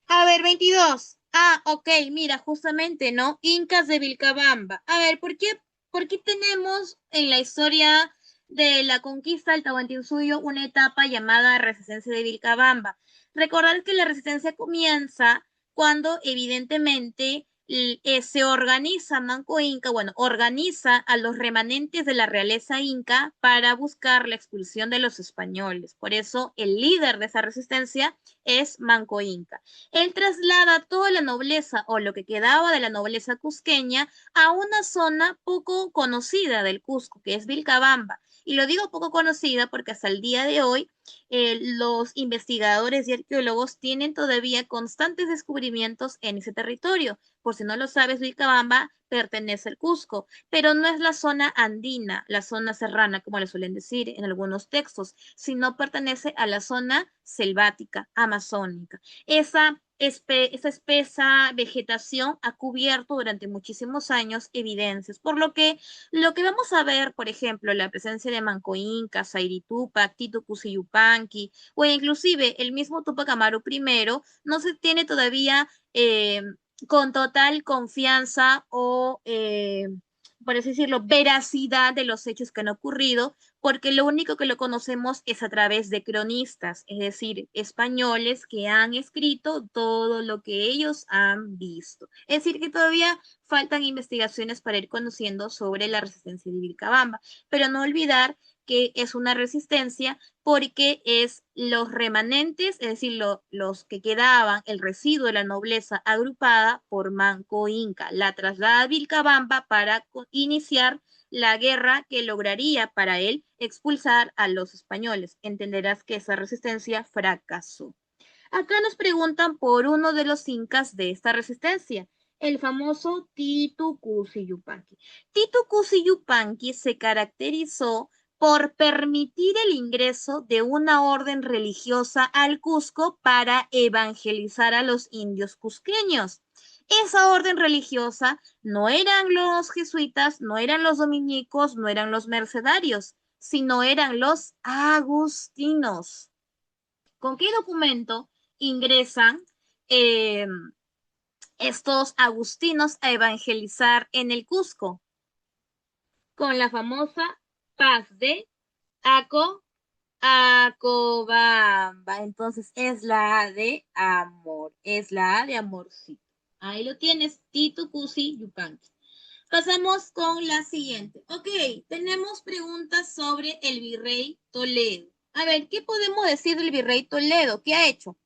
A ver, 22. Ah, ok, mira, justamente, ¿no? Incas de Vilcabamba. A ver, por qué tenemos en la historia de la conquista del Tahuantinsuyo una etapa llamada resistencia de Vilcabamba? Recordar que la resistencia comienza cuando evidentemente se organiza Manco Inca, bueno, organiza a los remanentes de la realeza inca para buscar la expulsión de los españoles. Por eso el líder de esa resistencia es Manco Inca. Él traslada toda la nobleza o lo que quedaba de la nobleza cusqueña a una zona poco conocida del Cusco, que es Vilcabamba. Y lo digo poco conocida porque hasta el día de hoy los investigadores y arqueólogos tienen todavía constantes descubrimientos en ese territorio. Por si no lo sabes, Vilcabamba pertenece al Cusco, pero no es la zona andina, la zona serrana, como le suelen decir en algunos textos, sino pertenece a la zona selvática, amazónica. Esa espesa vegetación ha cubierto durante muchísimos años evidencias, por lo que vamos a ver, por ejemplo, la presencia de Manco Inca, Sairi Tupac, Titu Cusi Yupanqui, o inclusive el mismo Tupac Amaru I, no se tiene todavía con total confianza o, por así decirlo, veracidad de los hechos que han ocurrido, porque lo único que lo conocemos es a través de cronistas, es decir, españoles que han escrito todo lo que ellos han visto. Es decir, que todavía faltan investigaciones para ir conociendo sobre la resistencia de Vilcabamba, pero no olvidar que es una resistencia porque es los remanentes, es decir, los que quedaban, el residuo de la nobleza agrupada por Manco Inca, la traslada a Vilcabamba para iniciar la guerra que lograría para él expulsar a los españoles. Entenderás que esa resistencia fracasó. Acá nos preguntan por uno de los incas de esta resistencia, el famoso Titu Cusi Yupanqui. Titu Cusi Yupanqui se caracterizó por permitir el ingreso de una orden religiosa al Cusco para evangelizar a los indios cusqueños. Esa orden religiosa no eran los jesuitas, no eran los dominicos, no eran los mercedarios, sino eran los agustinos. ¿Con qué documento ingresan eh, estos agustinos a evangelizar en el Cusco? Con la famosa paz de Aco, Acobamba. Entonces es la A de amor, es la A de amorcito. Ahí lo tienes, Titu Cusi Yupanqui. Pasamos con la siguiente. Ok, tenemos preguntas sobre el virrey Toledo. A ver, ¿qué podemos decir del virrey Toledo? ¿Qué ha hecho?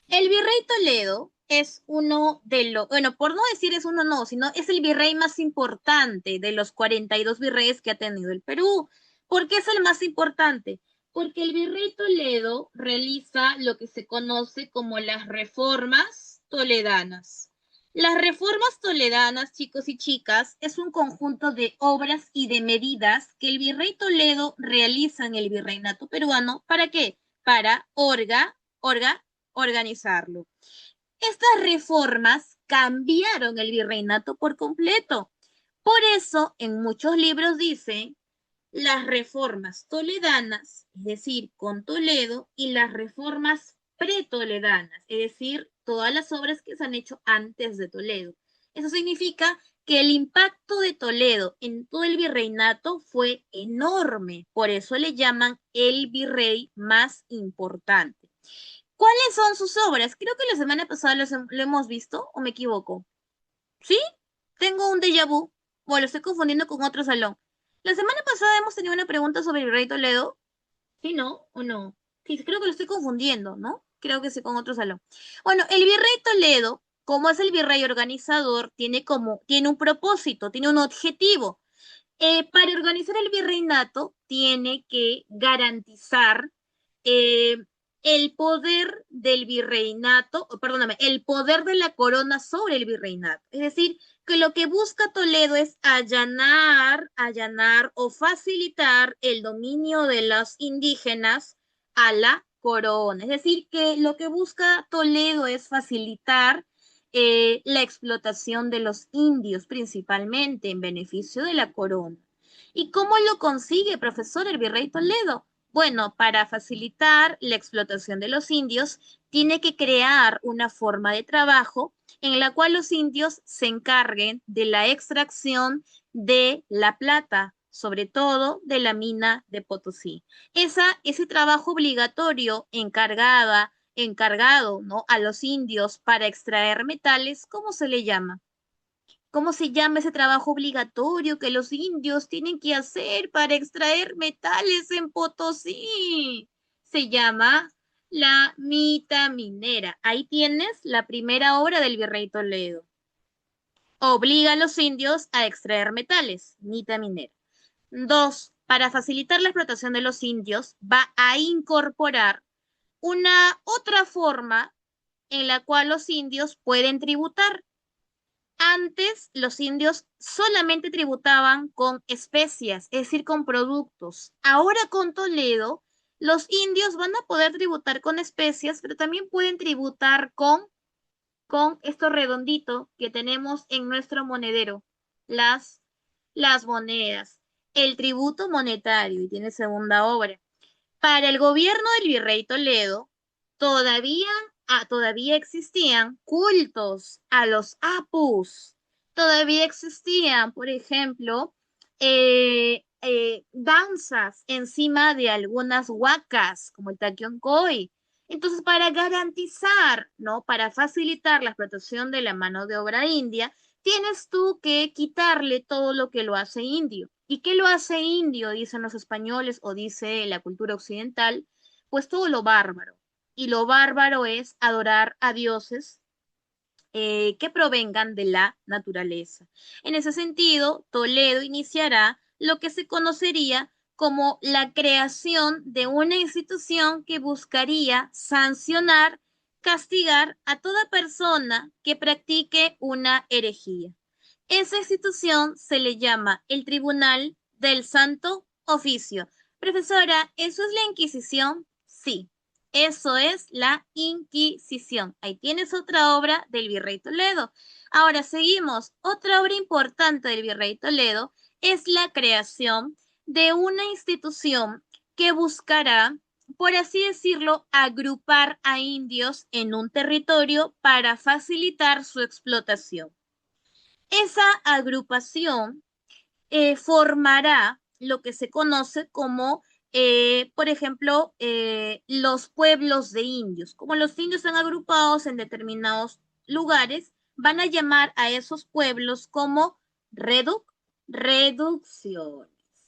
El virrey Toledo es uno de los, bueno, por no decir es uno no, sino es el virrey más importante de los 42 virreyes que ha tenido el Perú. ¿Por qué es el más importante? Porque el virrey Toledo realiza lo que se conoce como las reformas toledanas. Las reformas toledanas, chicos y chicas, es un conjunto de obras y de medidas que el virrey Toledo realiza en el virreinato peruano. ¿Para qué? Para organizarlo. Estas reformas cambiaron el virreinato por completo. Por eso, en muchos libros dice las reformas toledanas, es decir, con Toledo, y las reformas pretoledanas, es decir, todas las obras que se han hecho antes de Toledo. Eso significa que el impacto de Toledo en todo el virreinato fue enorme, por eso le llaman el virrey más importante. ¿Cuáles son sus obras? Creo que la semana pasada lo hemos visto, ¿o me equivoco? ¿Sí? Tengo un déjà vu, o lo estoy confundiendo con otro salón. La semana pasada hemos tenido una pregunta sobre el rey Toledo. ¿Sí, no? ¿O no? Sí, creo que lo estoy confundiendo, ¿no? Creo que sí, con otro salón. Bueno, el virrey Toledo como es el virrey organizador, tiene un propósito, tiene un objetivo. Para organizar el virreinato, tiene que garantizar eh, el poder del virreinato, perdóname, el poder de la corona sobre el virreinato. Es decir, que lo que busca Toledo es allanar o facilitar el dominio de los indígenas a la corona. Es decir, que lo que busca Toledo es facilitar la explotación de los indios, principalmente en beneficio de la corona. ¿Y cómo lo consigue, profesor, el virrey Toledo? Bueno, para facilitar la explotación de los indios, tiene que crear una forma de trabajo en la cual los indios se encarguen de la extracción de la plata, sobre todo de la mina de Potosí. Ese trabajo obligatorio encargado, ¿no? A los indios para extraer metales, ¿cómo se le llama? ¿Cómo se llama ese trabajo obligatorio que los indios tienen que hacer para extraer metales en Potosí? Se llama la mita minera. Ahí tienes la primera obra del virrey Toledo. Obliga a los indios a extraer metales, mita minera. Dos, para facilitar la explotación de los indios, va a incorporar una otra forma en la cual los indios pueden tributar. Antes los indios solamente tributaban con especias, es decir, con productos. Ahora con Toledo, los indios van a poder tributar con especias, pero también pueden tributar con esto redondito que tenemos en nuestro monedero, las monedas, el tributo monetario, y tiene segunda obra. Para el gobierno del virrey Toledo, todavía, todavía existían cultos a los apus. Todavía existían, por ejemplo, danzas encima de algunas huacas, como el Taquioncoy. Entonces, para garantizar, ¿no? Para facilitar la explotación de la mano de obra india, tienes tú que quitarle todo lo que lo hace indio. ¿Y qué lo hace indio? Dicen los españoles o dice la cultura occidental, pues todo lo bárbaro. Y lo bárbaro es adorar a dioses que provengan de la naturaleza. En ese sentido, Toledo iniciará lo que se conocería como la creación de una institución que buscaría sancionar, castigar a toda persona que practique una herejía. Esa institución se le llama el Tribunal del Santo Oficio. Profesora, ¿eso es la Inquisición? Sí, eso es la Inquisición. Ahí tienes otra obra del Virrey Toledo. Ahora seguimos. Otra obra importante del Virrey Toledo es la creación de una institución que buscará, por así decirlo, agrupar a indios en un territorio para facilitar su explotación. Esa agrupación formará lo que se conoce como, por ejemplo, los pueblos de indios. Como los indios están agrupados en determinados lugares, van a llamar a esos pueblos como reducciones.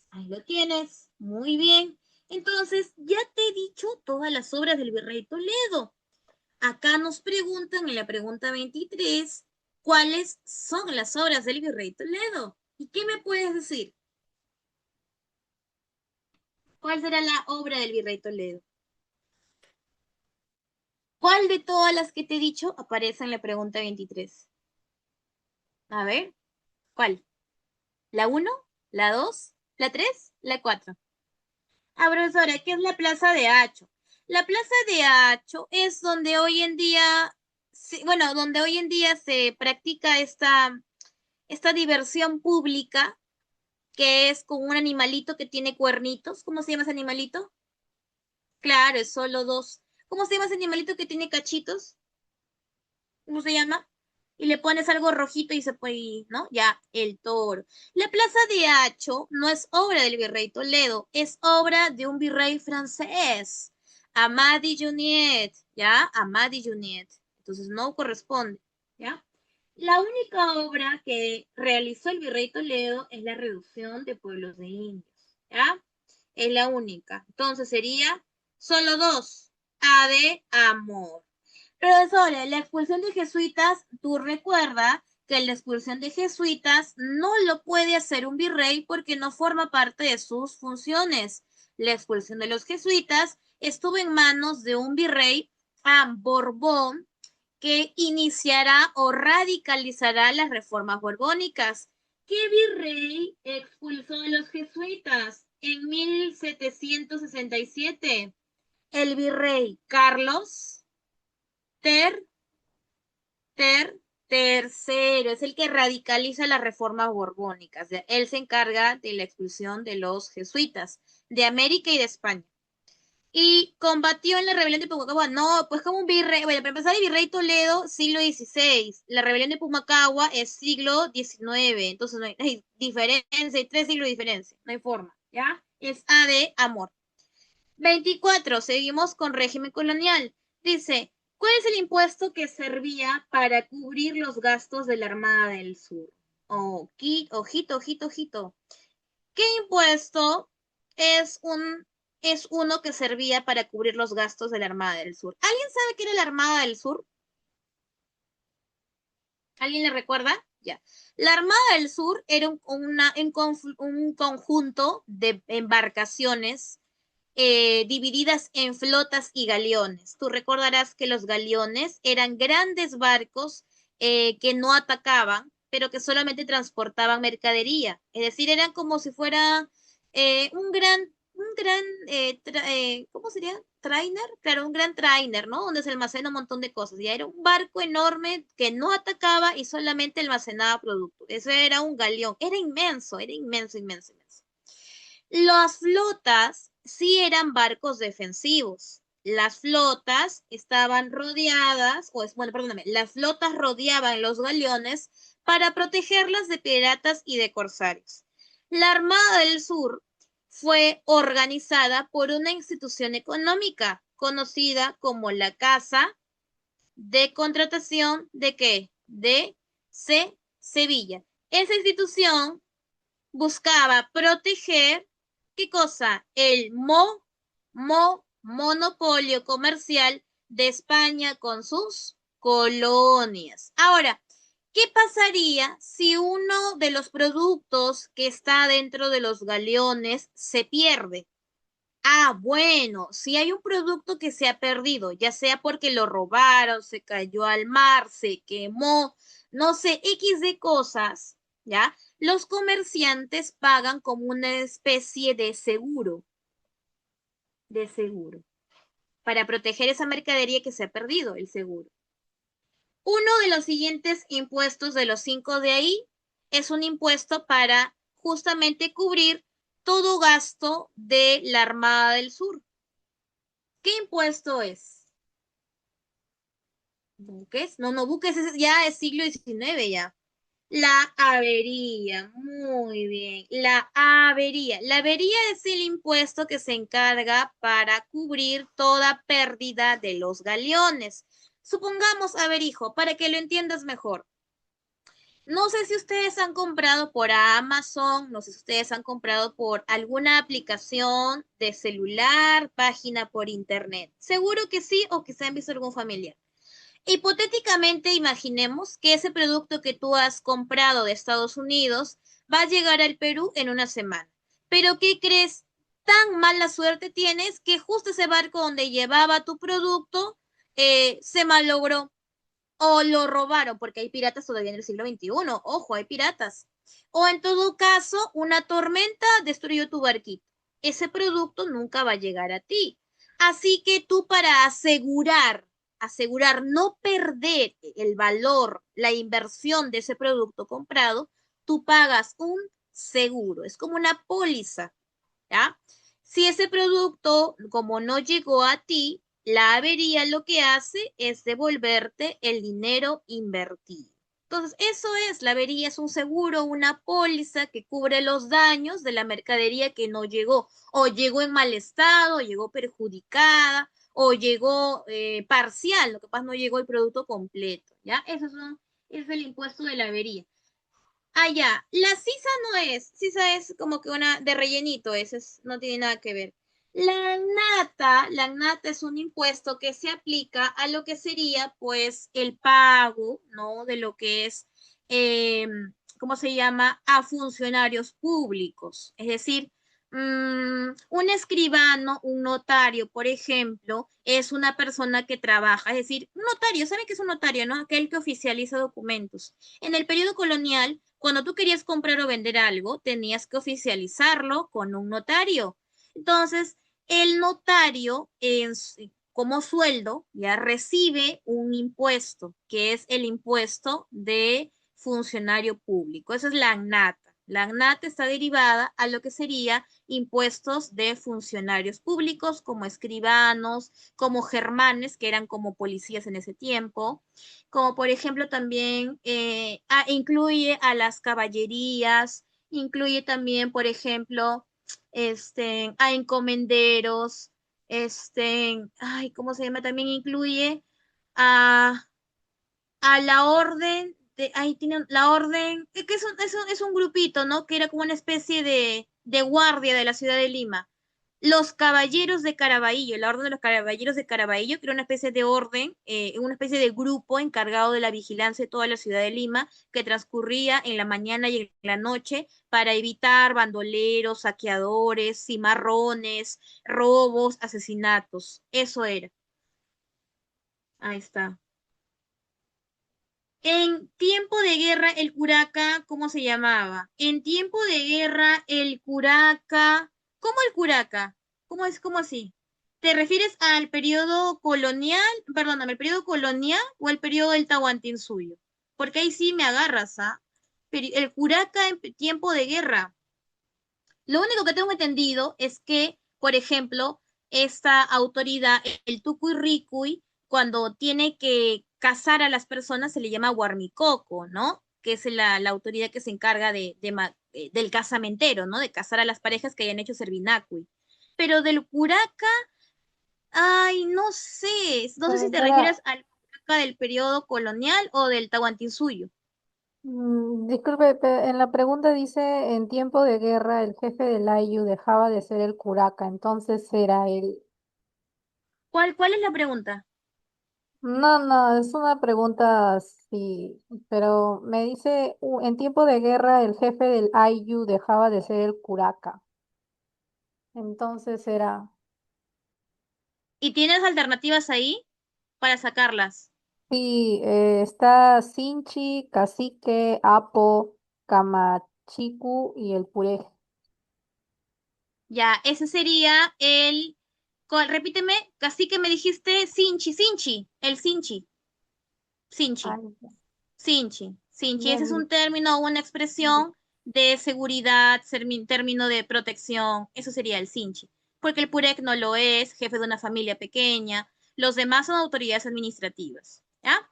Ahí lo tienes. Muy bien. Entonces, ya te he dicho todas las obras del virrey Toledo. Acá nos preguntan en la pregunta 23, ¿cuáles son las obras del virrey Toledo? ¿Y qué me puedes decir? ¿Cuál será la obra del virrey Toledo? ¿Cuál de todas las que te he dicho aparece en la pregunta 23? A ver, ¿cuál? ¿La uno? ¿La 2? ¿La 3? ¿La 4? Ah, profesora, ¿qué es la Plaza de Hacho? La Plaza de Hacho es donde hoy en día, bueno, donde hoy en día se practica esta diversión pública que es con un animalito que tiene cuernitos. ¿Cómo se llama ese animalito? Claro, es solo dos. ¿Cómo se llama ese animalito que tiene cachitos? ¿Cómo se llama? Y le pones algo rojito y se puede, ¿no? Ya, el toro. La Plaza de Hacho no es obra del virrey Toledo, es obra de un virrey francés, Amadi Juniet, ¿ya? Amadi Juniet. Entonces no corresponde, ¿ya? La única obra que realizó el virrey Toledo es la reducción de pueblos de indios, ¿ya? Es la única. Entonces sería solo dos. A de amor. Profesora, la expulsión de jesuitas, tú recuerda que la expulsión de jesuitas no lo puede hacer un virrey porque no forma parte de sus funciones. La expulsión de los jesuitas estuvo en manos de un virrey Borbón que iniciará o radicalizará las reformas borbónicas. ¿Qué virrey expulsó a los jesuitas en 1767? El virrey Carlos Ter, Ter, tercero, es el que radicaliza las reformas borbónicas. Él se encarga de la expulsión de los jesuitas de América y de España. Y combatió en la rebelión de Pumacagua. No, pues como un virrey. Bueno, para empezar, el virrey Toledo, siglo XVI. La rebelión de Pumacagua es siglo XIX. Entonces no hay diferencia, hay 3 siglos de diferencia. No hay forma, ¿ya? Es A de amor. 24. Seguimos con régimen colonial. Dice, ¿cuál es el impuesto que servía para cubrir los gastos de la Armada del Sur? Ojito, ojito, ojito. ¿Qué impuesto es uno que servía para cubrir los gastos de la Armada del Sur? ¿Alguien sabe qué era la Armada del Sur? ¿Alguien le recuerda? Ya. La Armada del Sur era un conjunto de embarcaciones divididas en flotas y galeones. Tú recordarás que los galeones eran grandes barcos que no atacaban, pero que solamente transportaban mercadería. Es decir, eran como si fuera ¿cómo sería? Trainer, claro, un gran trainer, ¿no? Donde se almacena un montón de cosas. Ya era un barco enorme que no atacaba y solamente almacenaba productos. Eso era un galeón. Era inmenso, inmenso, inmenso. Las flotas sí eran barcos defensivos. Las flotas estaban rodeadas, bueno, perdóname, las flotas rodeaban los galeones para protegerlas de piratas y de corsarios. La Armada del Sur fue organizada por una institución económica conocida como la Casa de Contratación de ¿qué? De Sevilla. Esa institución buscaba proteger, ¿qué cosa? El monopolio comercial de España con sus colonias. Ahora, ¿qué pasaría si uno de los productos que está dentro de los galeones se pierde? Ah, bueno, si hay un producto que se ha perdido, ya sea porque lo robaron, se cayó al mar, se quemó, no sé, X de cosas, ¿ya? Los comerciantes pagan como una especie de seguro, para proteger esa mercadería que se ha perdido, el seguro. Uno de los siguientes impuestos de los 5 de ahí es un impuesto para justamente cubrir todo gasto de la Armada del Sur. ¿Qué impuesto es? ¿Buques? No, buques ya es siglo XIX ya. La avería, muy bien. La avería. La avería es el impuesto que se encarga para cubrir toda pérdida de los galeones. Supongamos, a ver, hijo, para que lo entiendas mejor. No sé si ustedes han comprado por Amazon, no sé si ustedes han comprado por alguna aplicación de celular, página por internet. Seguro que sí o que se han visto algún familiar. Hipotéticamente, imaginemos que ese producto que tú has comprado de Estados Unidos va a llegar al Perú en una semana. Pero ¿qué crees? Tan mala suerte tienes que justo ese barco donde llevaba tu producto se malogró o lo robaron, porque hay piratas todavía en el siglo XXI. Ojo, hay piratas. O en todo caso, una tormenta destruyó tu barquito. Ese producto nunca va a llegar a ti. Así que tú para asegurar no perder el valor, la inversión de ese producto comprado, tú pagas un seguro. Es como una póliza, ¿ya? Si ese producto, como no llegó a ti, la avería lo que hace es devolverte el dinero invertido. Entonces, eso es, la avería es un seguro, una póliza que cubre los daños de la mercadería que no llegó, o llegó en mal estado, o llegó perjudicada, o llegó parcial, lo que pasa no llegó el producto completo, ¿ya? Es el impuesto de la avería. Ah, ya. La sisa no es. Sisa es como que una de rellenito, no tiene nada que ver. La nata es un impuesto que se aplica a lo que sería, pues, el pago, ¿no? De lo que es, eh, ¿cómo se llama? A funcionarios públicos. Es decir, un escribano, un notario, por ejemplo, es una persona que trabaja, es decir, un notario, ¿saben qué es un notario, no? Aquel que oficializa documentos. En el periodo colonial, cuando tú querías comprar o vender algo, tenías que oficializarlo con un notario. Entonces, el notario, como sueldo, ya recibe un impuesto, que es el impuesto de funcionario público. Esa es la ANNATA. La ANNATA está derivada a lo que sería impuestos de funcionarios públicos, como escribanos, como germanes, que eran como policías en ese tiempo, como por ejemplo también incluye a las caballerías, incluye también, por ejemplo, a encomenderos, ay, ¿cómo se llama? También incluye a, a la orden ahí tienen la orden, que es un grupito, ¿no? Que era como una especie de guardia de la ciudad de Lima. Los caballeros de Caraballo, la orden de los caballeros de Caraballo, que era una especie de orden, una especie de grupo encargado de la vigilancia de toda la ciudad de Lima, que transcurría en la mañana y en la noche para evitar bandoleros, saqueadores, cimarrones, robos, asesinatos. Eso era. Ahí está. En tiempo de guerra, el curaca, ¿cómo se llamaba? En tiempo de guerra, el curaca, ¿cómo el curaca? ¿Cómo es, cómo así? ¿Te refieres al periodo colonial, perdóname, el periodo colonial o el periodo del Tahuantinsuyo? Porque ahí sí me agarras, ¿ah? El curaca en tiempo de guerra. Lo único que tengo entendido es que, por ejemplo, esta autoridad, el Tucuy Ricuy, cuando tiene que casar a las personas, se le llama Huarmicoco, ¿no? Que es la autoridad que se encarga del casamentero, ¿no? De casar a las parejas que hayan hecho Servinacuy. Pero del curaca, ay, no sé si te Era, refieres al curaca del periodo colonial o del Tahuantinsuyo. disculpe, en la pregunta dice, en tiempo de guerra el jefe del Ayu dejaba de ser el curaca, entonces era él. ¿Cuál es la pregunta? No, no, es una pregunta, sí, pero me dice, en tiempo de guerra el jefe del Ayu dejaba de ser el curaca, entonces era, ¿Y tienes alternativas ahí para sacarlas? sí, está Sinchi, Cacique, Apo, Camachicu y el Puré. Ya, ese sería repíteme, casi que me dijiste Sinchi, Sinchi, el Sinchi, Sinchi, Ay, Sinchi, Sinchi. ya Ese es vi. un término o una expresión de seguridad, término de protección. Eso sería el Sinchi. Porque el Purec no lo es, jefe de una familia pequeña. Los demás son autoridades administrativas. ¿Ya?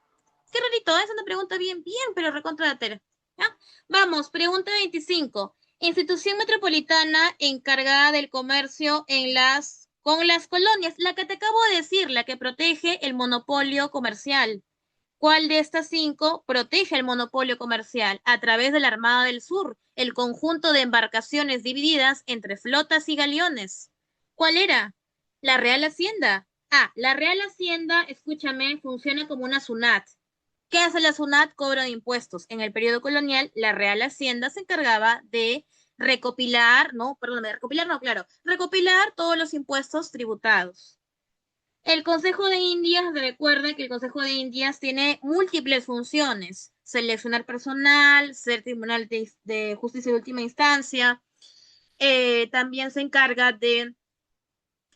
Qué rarito, es una pregunta bien, bien, pero recontra la tela. ¿Ya? Vamos, pregunta 25. Institución metropolitana encargada del comercio con las colonias, la que te acabo de decir, la que protege el monopolio comercial. ¿Cuál de estas cinco protege el monopolio comercial? A través de la Armada del Sur, el conjunto de embarcaciones divididas entre flotas y galeones. ¿Cuál era? La Real Hacienda. Ah, la Real Hacienda, escúchame, funciona como una SUNAT. ¿Qué hace la SUNAT? Cobro de impuestos. En el periodo colonial, la Real Hacienda se encargaba de recopilar, no, perdón, de recopilar, no, claro, recopilar todos los impuestos tributados. El Consejo de Indias, recuerda que el Consejo de Indias tiene múltiples funciones: seleccionar personal, ser tribunal de justicia de última instancia, también se encarga de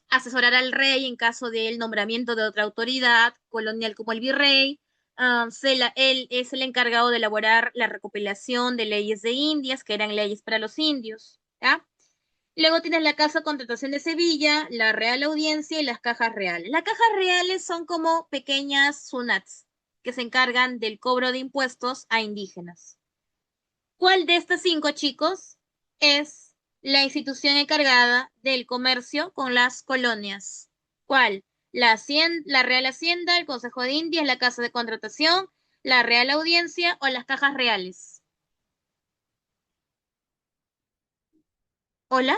asesorar al rey en caso del nombramiento de otra autoridad colonial como el virrey. Él es el encargado de elaborar la recopilación de leyes de Indias, que eran leyes para los indios. ¿Ya? Luego tienes la Casa de Contratación de Sevilla, la Real Audiencia y las cajas reales. Las cajas reales son como pequeñas sunats que se encargan del cobro de impuestos a indígenas. ¿Cuál de estas cinco, chicos, es la institución encargada del comercio con las colonias? ¿Cuál? La Real Hacienda, el Consejo de Indias, la Casa de Contratación, la Real Audiencia o las cajas reales. ¿Hola?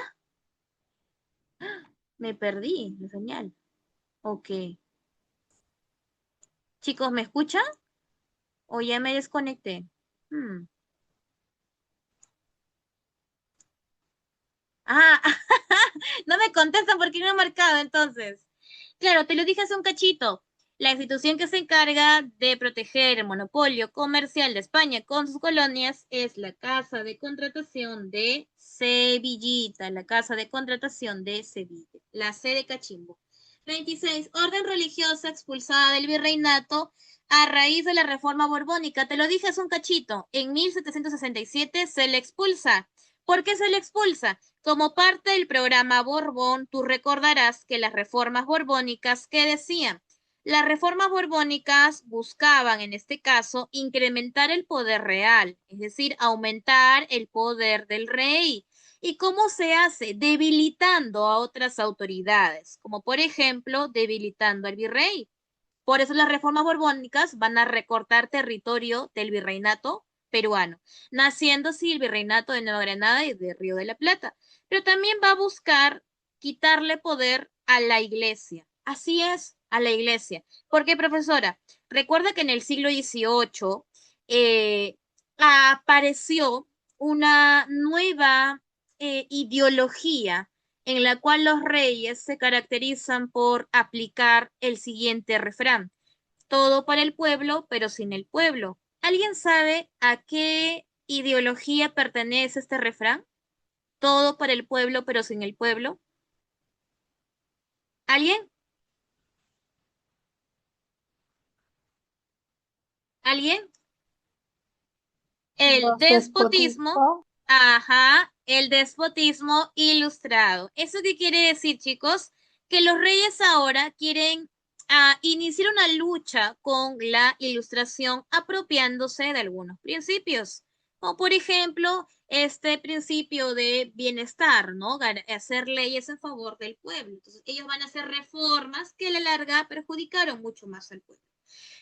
Me perdí la señal. Ok. Chicos, ¿me escuchan? ¿O ya me desconecté? Hmm. Ah, no me contestan porque no he marcado entonces. Claro, te lo dije hace un cachito. La institución que se encarga de proteger el monopolio comercial de España con sus colonias es la Casa de Contratación de Sevillita, la Casa de Contratación de Sevilla, la sede Cachimbo. 26. Orden religiosa expulsada del virreinato a raíz de la reforma borbónica. Te lo dije hace un cachito. En 1767 se le expulsa. ¿Por qué se le expulsa? Como parte del programa Borbón, tú recordarás que las reformas borbónicas, ¿qué decían? Las reformas borbónicas buscaban, en este caso, incrementar el poder real, es decir, aumentar el poder del rey. ¿Y cómo se hace? Debilitando a otras autoridades, como por ejemplo, debilitando al virrey. Por eso las reformas borbónicas van a recortar territorio del virreinato peruano, naciendo así el virreinato de Nueva Granada y de Río de la Plata. Pero también va a buscar quitarle poder a la iglesia. Así es, a la iglesia. Porque, profesora, recuerda que en el siglo XVIII apareció una nueva ideología en la cual los reyes se caracterizan por aplicar el siguiente refrán: todo para el pueblo, pero sin el pueblo. ¿Alguien sabe a qué ideología pertenece este refrán? Todo para el pueblo, pero sin el pueblo. ¿Alguien? ¿Alguien? El Los despotismo, despotismos. ajá, el despotismo ilustrado. ¿Eso qué quiere decir, chicos? Que los reyes ahora quieren iniciar una lucha con la ilustración apropiándose de algunos principios, como por ejemplo este principio de bienestar, ¿no? Hacer leyes en favor del pueblo. Entonces, ellos van a hacer reformas que a la larga perjudicaron mucho más al pueblo.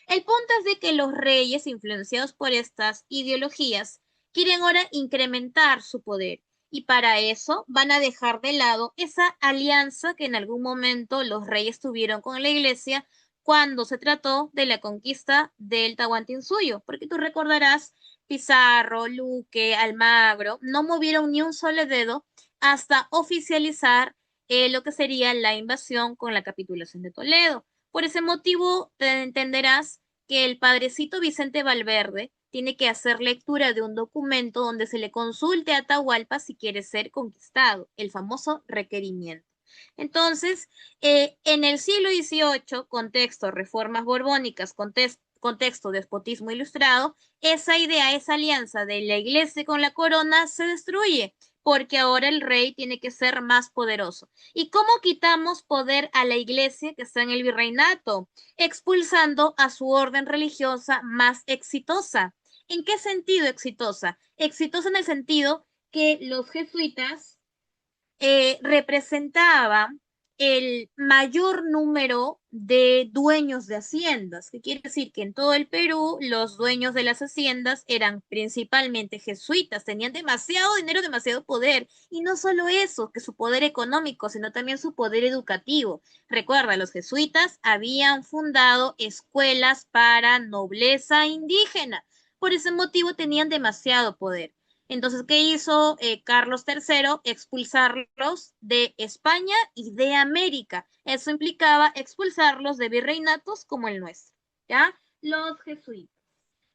El punto es de que los reyes, influenciados por estas ideologías, quieren ahora incrementar su poder y para eso van a dejar de lado esa alianza que en algún momento los reyes tuvieron con la iglesia cuando se trató de la conquista del Tahuantinsuyo, porque tú recordarás, Pizarro, Luque, Almagro no movieron ni un solo dedo hasta oficializar lo que sería la invasión con la capitulación de Toledo. Por ese motivo, te entenderás que el padrecito Vicente Valverde tiene que hacer lectura de un documento donde se le consulte a Atahualpa si quiere ser conquistado, el famoso requerimiento. Entonces, en el siglo XVIII, contexto reformas borbónicas, contexto despotismo ilustrado, esa idea, esa alianza de la iglesia con la corona se destruye porque ahora el rey tiene que ser más poderoso. ¿Y cómo quitamos poder a la iglesia que está en el virreinato? Expulsando a su orden religiosa más exitosa. ¿En qué sentido exitosa? Exitosa en el sentido que los jesuitas representaba el mayor número de dueños de haciendas, que quiere decir que en todo el Perú los dueños de las haciendas eran principalmente jesuitas, tenían demasiado dinero, demasiado poder, y no solo eso, que su poder económico, sino también su poder educativo. Recuerda, los jesuitas habían fundado escuelas para nobleza indígena, por ese motivo tenían demasiado poder. Entonces, ¿qué hizo Carlos III? Expulsarlos de España y de América. Eso implicaba expulsarlos de virreinatos como el nuestro, ¿ya? Los jesuitas.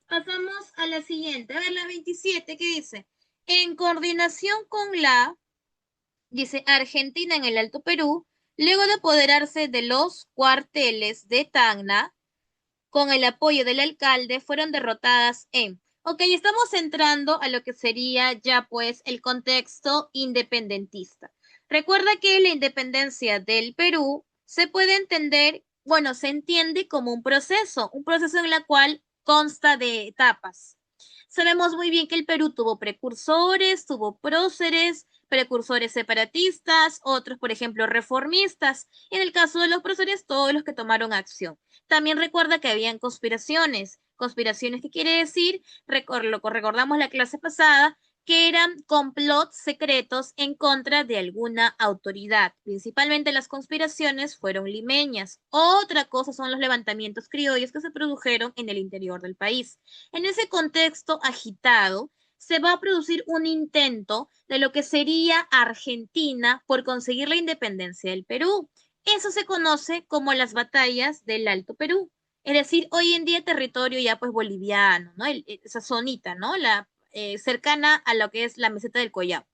Pasamos a la siguiente, a ver la 27, ¿qué dice? En coordinación con la, dice, Argentina en el Alto Perú, luego de apoderarse de los cuarteles de Tacna, con el apoyo del alcalde, fueron derrotadas en... Ok, estamos entrando a lo que sería ya pues el contexto independentista. Recuerda que la independencia del Perú se puede entender, bueno, se entiende como un proceso en el cual consta de etapas. Sabemos muy bien que el Perú tuvo precursores, tuvo próceres, precursores separatistas, otros, por ejemplo, reformistas. En el caso de los próceres, todos los que tomaron acción. También recuerda que habían conspiraciones. Conspiraciones, ¿qué quiere decir? Recordamos la clase pasada, que eran complots secretos en contra de alguna autoridad. Principalmente las conspiraciones fueron limeñas. Otra cosa son los levantamientos criollos que se produjeron en el interior del país. En ese contexto agitado, se va a producir un intento de lo que sería Argentina por conseguir la independencia del Perú. Eso se conoce como las batallas del Alto Perú. Es decir, hoy en día territorio ya pues boliviano, ¿no? Esa zonita, ¿no? Cercana a lo que es la meseta del Collao.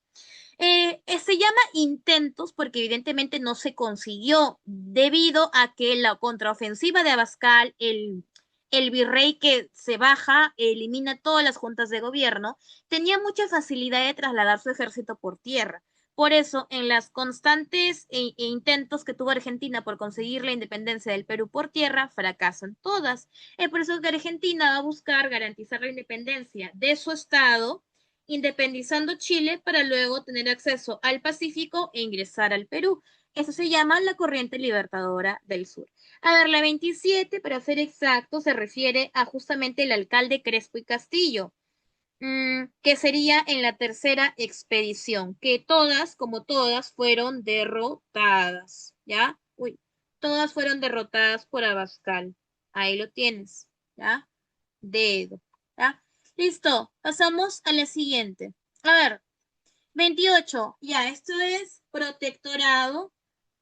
Se llama intentos porque evidentemente no se consiguió debido a que la contraofensiva de Abascal, el virrey que se baja, elimina todas las juntas de gobierno, tenía mucha facilidad de trasladar su ejército por tierra. Por eso, en las constantes intentos que tuvo Argentina por conseguir la independencia del Perú por tierra, fracasan todas. Es por eso que Argentina va a buscar garantizar la independencia de su Estado, independizando Chile para luego tener acceso al Pacífico e ingresar al Perú. Eso se llama la corriente libertadora del sur. A ver, la 27, para ser exacto, se refiere a justamente el alcalde Crespo y Castillo, que sería en la tercera expedición, que todas, como todas, fueron derrotadas, ¿ya? Uy, todas fueron derrotadas por Abascal. Ahí lo tienes, ¿ya? Dedo, ¿ya? Listo, pasamos a la siguiente. A ver, 28, ya, esto es protectorado,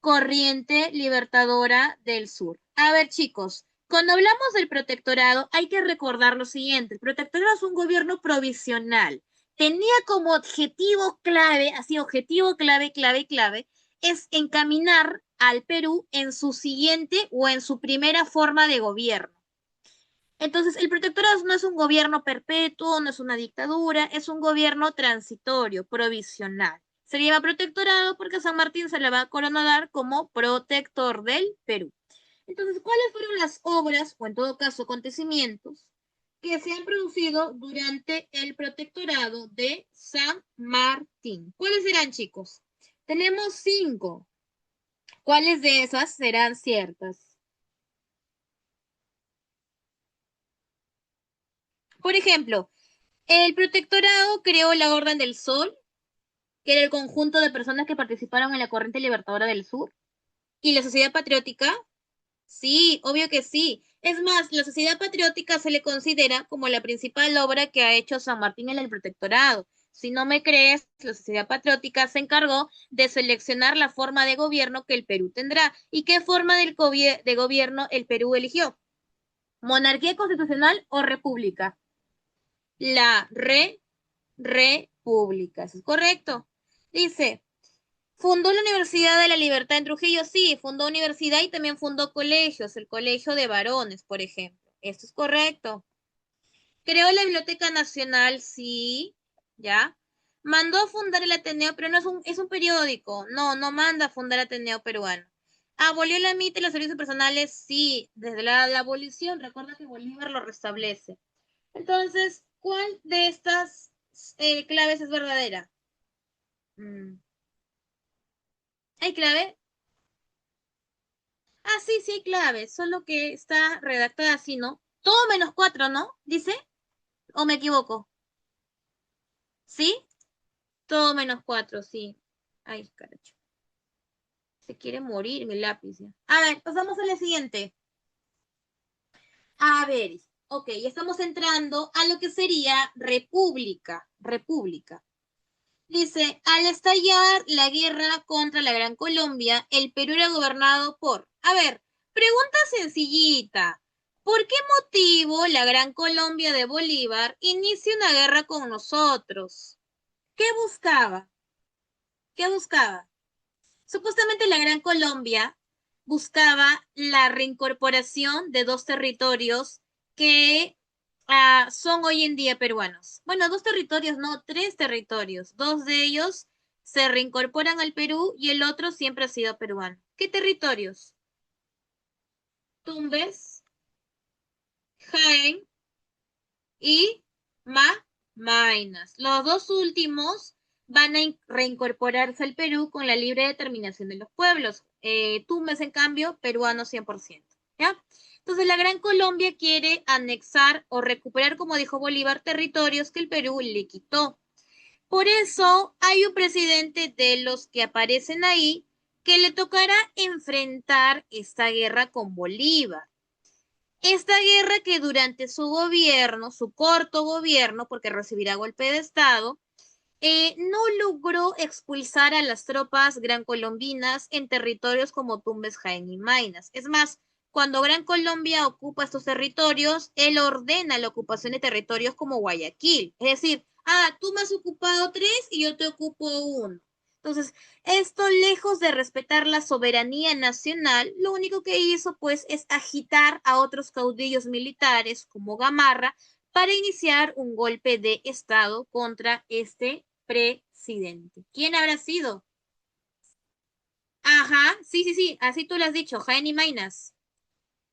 corriente libertadora del sur. A ver, chicos, cuando hablamos del protectorado, hay que recordar lo siguiente. El protectorado es un gobierno provisional. Tenía como objetivo clave, así, objetivo clave, clave, clave, es encaminar al Perú en su siguiente o en su primera forma de gobierno. Entonces, el protectorado no es un gobierno perpetuo, no es una dictadura, es un gobierno transitorio, provisional. Se llama protectorado porque a San Martín se le va a coronar como protector del Perú. Entonces, ¿cuáles fueron las obras, o en todo caso acontecimientos, que se han producido durante el protectorado de San Martín? ¿Cuáles serán, chicos? Tenemos 5. ¿Cuáles de esas serán ciertas? Por ejemplo, el protectorado creó la Orden del Sol, que era el conjunto de personas que participaron en la corriente libertadora del sur. ¿Y la Sociedad Patriótica? Sí, obvio que sí. Es más, la Sociedad Patriótica se le considera como la principal obra que ha hecho San Martín en el protectorado. Si no me crees, la Sociedad Patriótica se encargó de seleccionar la forma de gobierno que el Perú tendrá. ¿Y qué forma de gobierno el Perú eligió? ¿Monarquía constitucional o república? La república. ¿Eso es correcto? Dice, ¿fundó la Universidad de la Libertad en Trujillo? Sí, fundó universidad y también fundó colegios, el Colegio de Varones, por ejemplo. Esto es correcto. Creó la Biblioteca Nacional, sí, ¿ya? Mandó a fundar el Ateneo, pero no es un periódico. No, no manda a fundar Ateneo peruano. ¿Abolió la MIT y los servicios personales? Sí, desde la abolición, recuerda que Bolívar lo restablece. Entonces, ¿cuál de estas claves es verdadera? Mm. ¿Hay clave? Ah, sí, sí hay clave, solo que está redactada así, ¿no? Todo menos 4, ¿no? ¿Dice? ¿O me equivoco? ¿Sí? Todo menos 4, sí. Ay, caracho. Se quiere morir mi lápiz. Ya. A ver, pasamos a la siguiente. A ver, ok, ya estamos entrando a lo que sería república. República. Dice, al estallar la guerra contra la Gran Colombia, el Perú era gobernado por... A ver, pregunta sencillita. ¿Por qué motivo la Gran Colombia de Bolívar inicia una guerra con nosotros? ¿Qué buscaba? ¿Qué buscaba? Supuestamente la Gran Colombia buscaba la reincorporación de dos territorios que son hoy en día peruanos. Bueno, dos territorios, no, tres territorios. Dos de ellos se reincorporan al Perú y el otro siempre ha sido peruano. ¿Qué territorios? Tumbes, Jaén y Maynas. Los dos últimos van a reincorporarse al Perú con la libre determinación de los pueblos. Tumbes, en cambio, peruano 100%. ¿Ya? Entonces, la Gran Colombia quiere anexar o recuperar, como dijo Bolívar, territorios que el Perú le quitó. Por eso hay un presidente de los que aparecen ahí que le tocará enfrentar esta guerra con Bolívar. Esta guerra que durante su gobierno, su corto gobierno, porque recibirá golpe de Estado, no logró expulsar a las tropas gran colombinas en territorios como Tumbes, Jaén y Maynas. Es más, cuando Gran Colombia ocupa estos territorios, él ordena la ocupación de territorios como Guayaquil. Es decir, tú me has ocupado 3 y yo te ocupo 1. Entonces, esto lejos de respetar la soberanía nacional, lo único que hizo pues es agitar a otros caudillos militares como Gamarra para iniciar un golpe de Estado contra este presidente. ¿Quién habrá sido? Ajá, sí, sí, sí, así tú lo has dicho, Jaime Mainas.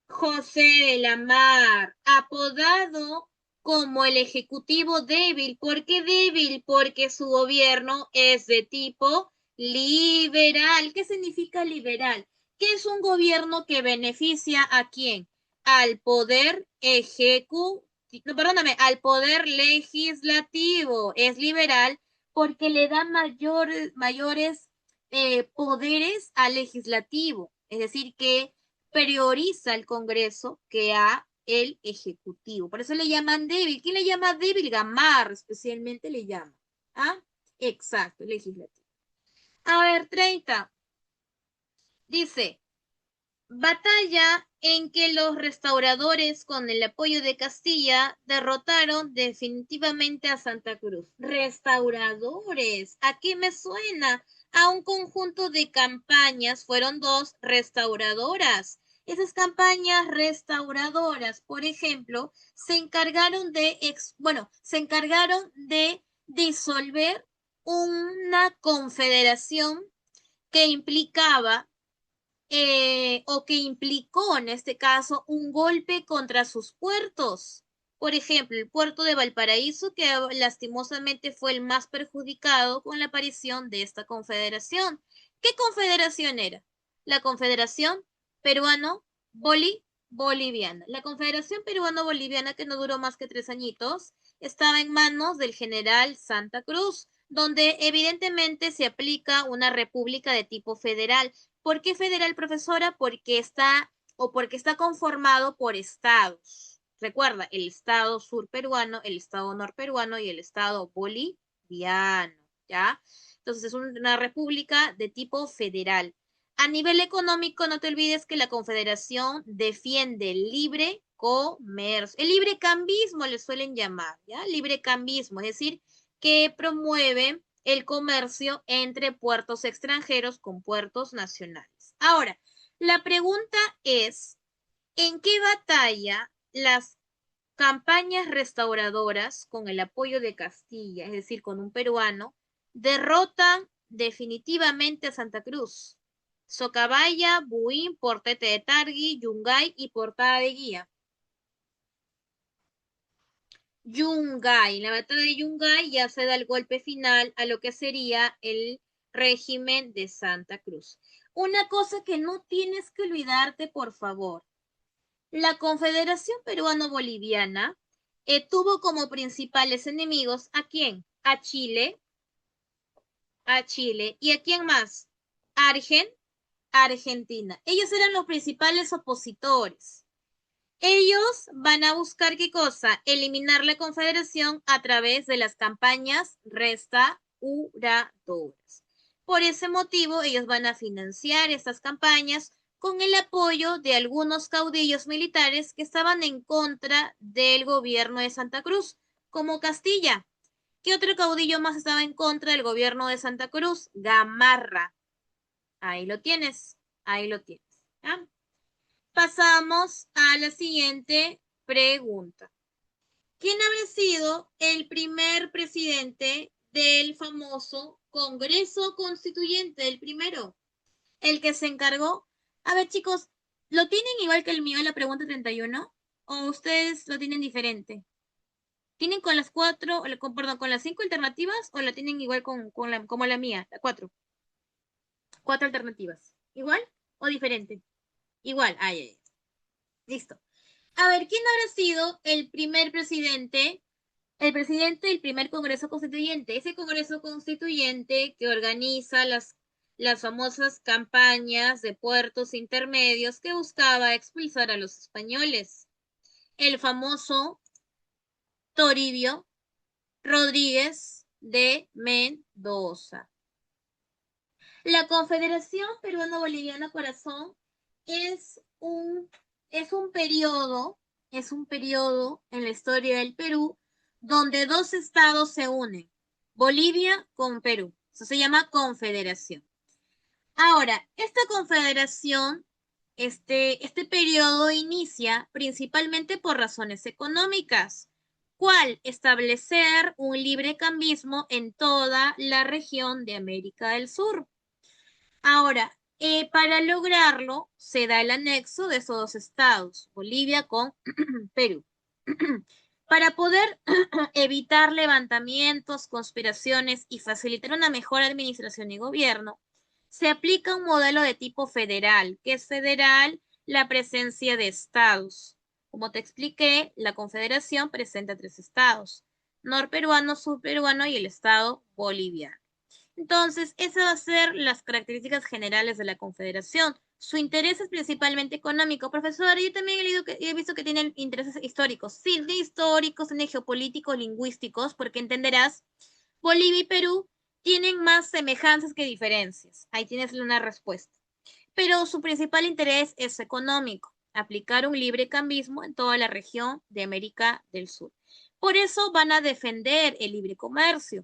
José de la Mar, apodado como el Ejecutivo débil. ¿Por qué débil? Porque su gobierno es de tipo liberal. ¿Qué significa liberal? Que es un gobierno que beneficia a quién? Al poder ejecutivo, no, perdóname, al poder legislativo. Es liberal porque le da mayores poderes al legislativo. Es decir, que prioriza al Congreso que a el Ejecutivo. Por eso le llaman débil. ¿Quién le llama débil? Gamarra especialmente le llama. ¿Ah? Exacto, legislativo. A ver, 30. Dice, batalla en que los restauradores, con el apoyo de Castilla, derrotaron definitivamente a Santa Cruz. Restauradores, ¿a qué me suena? A un conjunto de campañas, fueron 2 restauradoras. Esas campañas restauradoras, por ejemplo, se encargaron se encargaron de disolver una confederación que implicaba o que implicó en este caso un golpe contra sus puertos. Por ejemplo, el puerto de Valparaíso, que lastimosamente fue el más perjudicado con la aparición de esta confederación. ¿Qué confederación era? La Confederación Peruano-Boliviana. La Confederación Peruano-Boliviana, que no duró más que 3 añitos, estaba en manos del general Santa Cruz, donde evidentemente se aplica una república de tipo federal. ¿Por qué federal, profesora? Porque está conformado por estados. Recuerda, el estado sur peruano, el estado norperuano y el estado boliviano, ¿ya? Entonces es una república de tipo federal. A nivel económico, no te olvides que la Confederación defiende el libre comercio. El libre cambismo le suelen llamar, ¿ya? Libre cambismo, es decir, que promueve el comercio entre puertos extranjeros con puertos nacionales. Ahora, la pregunta es, ¿en qué batalla las campañas restauradoras con el apoyo de Castilla, es decir, con un peruano, derrotan definitivamente a Santa Cruz? Socabaya, Buin, Portete de Targui, Yungay y Portada de Guía. Yungay, en la batalla de Yungay ya se da el golpe final a lo que sería el régimen de Santa Cruz. Una cosa que no tienes que olvidarte, por favor. La Confederación Peruano-Boliviana tuvo como principales enemigos ¿a quién? A Chile. ¿Y a quién más? Argentina. Ellos eran los principales opositores. Ellos van a buscar qué cosa? Eliminar la confederación a través de las campañas restauradoras. Por ese motivo, ellos van a financiar estas campañas con el apoyo de algunos caudillos militares que estaban en contra del gobierno de Santa Cruz, como Castilla. ¿Qué otro caudillo más estaba en contra del gobierno de Santa Cruz? Gamarra. Ahí lo tienes, ahí lo tienes. ¿Ya? Pasamos a la siguiente pregunta. ¿Quién habría sido el primer presidente del famoso Congreso Constituyente, el primero? El que se encargó. A ver, chicos, ¿lo tienen igual que el mío en la pregunta 31? ¿O ustedes lo tienen diferente? ¿Tienen con las perdón, con las 5 alternativas o la tienen igual como la mía, la 4? 4 alternativas. ¿Igual o diferente? Igual. Ay, ay, ay. Listo. A ver, ¿quién habrá sido el primer presidente el presidente del primer Congreso Constituyente, ese Congreso Constituyente que organiza las famosas campañas de puertos intermedios que buscaba expulsar a los españoles. El famoso Toribio Rodríguez de Mendoza. La Confederación Peruano-Boliviana Corazón es un, es un periodo, es un periodo en la historia del Perú donde dos estados se unen, Bolivia con Perú. Eso se llama confederación. Ahora, esta confederación, este periodo inicia principalmente por razones económicas. ¿Cuál? Establecer un libre cambismo en toda la región de América del Sur. Ahora, para lograrlo, se da el anexo de esos dos estados, Bolivia con Perú. Para poder evitar levantamientos, conspiraciones y facilitar una mejor administración y gobierno, se aplica un modelo de tipo federal. ¿Qué es federal? La presencia de estados. Como te expliqué, la confederación presenta tres estados, norperuano, subperuano y el estado boliviano. Entonces, esas van a ser las características generales de la Confederación. Su interés es principalmente económico. Profesor, yo también he leído he visto que tienen intereses históricos. Sí, tiene históricos, tiene geopolíticos, lingüísticos, porque entenderás, Bolivia y Perú tienen más semejanzas que diferencias. Ahí tienes una respuesta. Pero su principal interés es económico, aplicar un libre cambismo en toda la región de América del Sur. Por eso van a defender el libre comercio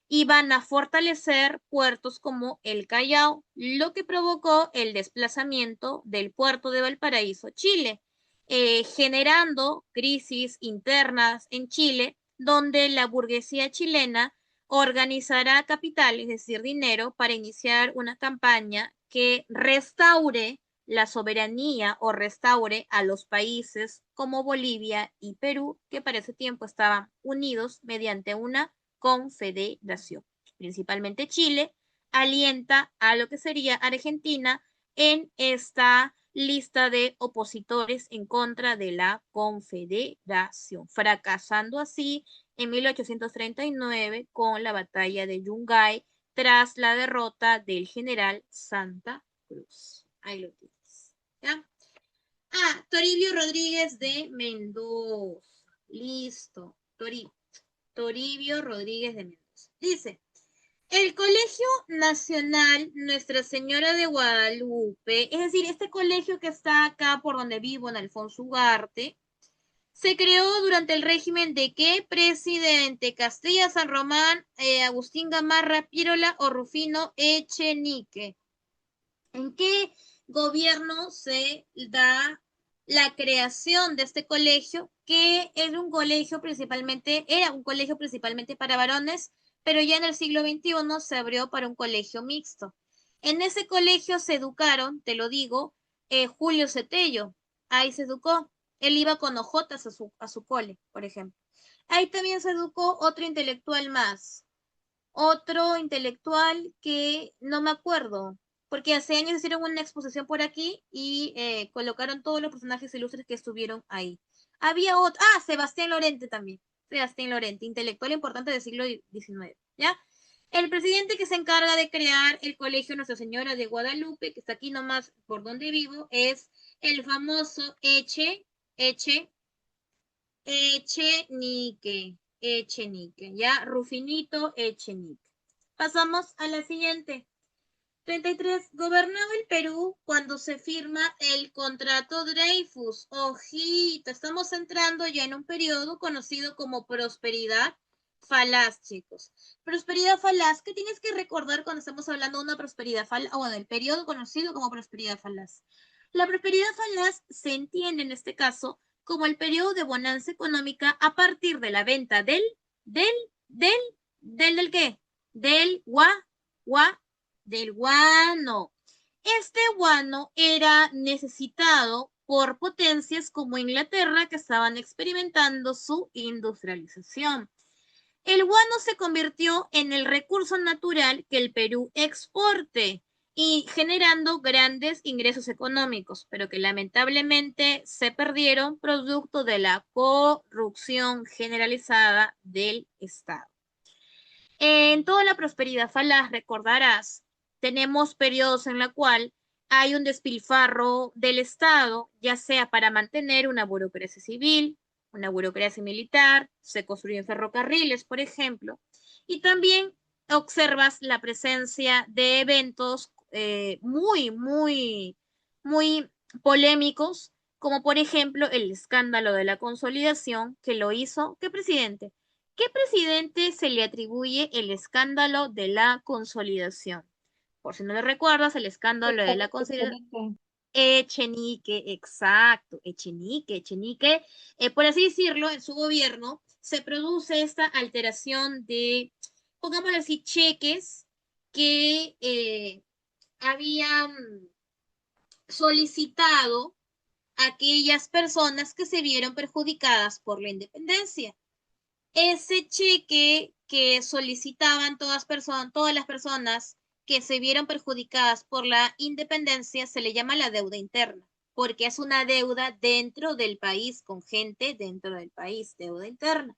y van a fortalecer puertos como el Callao, lo que provocó el desplazamiento del puerto de Valparaíso, Chile, generando crisis internas en Chile, donde la burguesía chilena organizará capital, es decir, dinero, para iniciar una campaña que restaure la soberanía o restaure a los países como Bolivia y Perú, que para ese tiempo estaban unidos mediante una confederación. Principalmente Chile alienta a lo que sería Argentina en esta lista de opositores en contra de la confederación, fracasando así en 1839 con la batalla de Yungay tras la derrota del general Santa Cruz. Ahí lo tienes. ¿Ya? Toribio Rodríguez de Mendoza. Listo. Toribio Rodríguez de Mendoza. Dice, el Colegio Nacional Nuestra Señora de Guadalupe, es decir, este colegio que está acá por donde vivo, en Alfonso Ugarte, se creó durante el régimen de qué presidente? Castilla, San Román, Agustín Gamarra, Pirola o Rufino Echenique. ¿En qué gobierno se da la creación de este colegio, que era un colegio principalmente para varones, pero ya en el siglo XXI se abrió para un colegio mixto? En ese colegio se educaron, te lo digo, Julio Cetello, ahí se educó, él iba con ojotas a su cole, por ejemplo. Ahí también se educó otro intelectual que no me acuerdo, porque hace años hicieron una exposición por aquí y colocaron todos los personajes ilustres que estuvieron ahí. Había otro, Sebastián Lorente también, Sebastián Lorente, intelectual importante del siglo XIX, ¿ya? El presidente que se encarga de crear el Colegio Nuestra Señora de Guadalupe, que está aquí nomás por donde vivo, es el famoso Echenique, ya, Rufinito Echenique. Pasamos a la siguiente. 33. Gobernaba el Perú cuando se firma el contrato Dreyfus. Ojito, estamos entrando ya en un periodo conocido como prosperidad falaz, chicos. Prosperidad falaz, ¿qué tienes que recordar cuando estamos hablando de una prosperidad falaz? Bueno, el periodo conocido como prosperidad falaz. La prosperidad falaz se entiende en este caso como el periodo de bonanza económica a partir de la venta del, del, del qué? Del del guano. Este guano era necesitado por potencias como Inglaterra, que estaban experimentando su industrialización. El guano se convirtió en el recurso natural que el Perú exporte. y generando grandes ingresos económicos, pero que lamentablemente se perdieron producto de la corrupción generalizada del Estado. En toda la prosperidad falaz, recordarás, tenemos periodos en la cual hay un despilfarro del Estado, ya sea para mantener una burocracia civil, una burocracia militar, se construyen ferrocarriles, por ejemplo, y también observas la presencia de eventos muy polémicos, como por ejemplo el escándalo de la consolidación que lo hizo, ¿qué presidente? ¿Qué presidente se le atribuye el escándalo de la consolidación? Por si no lo recuerdas, el escándalo de la consolidación. Echenique. Echenique, exacto, Echenique. Por así decirlo, en su gobierno se produce esta alteración de, pongámoslo así, cheques que habían solicitado aquellas personas que se vieron perjudicadas por la independencia. Ese cheque que solicitaban todas las personas que se vieron perjudicadas por la independencia se le llama la deuda interna, porque es una deuda dentro del país, con gente dentro del país, deuda interna.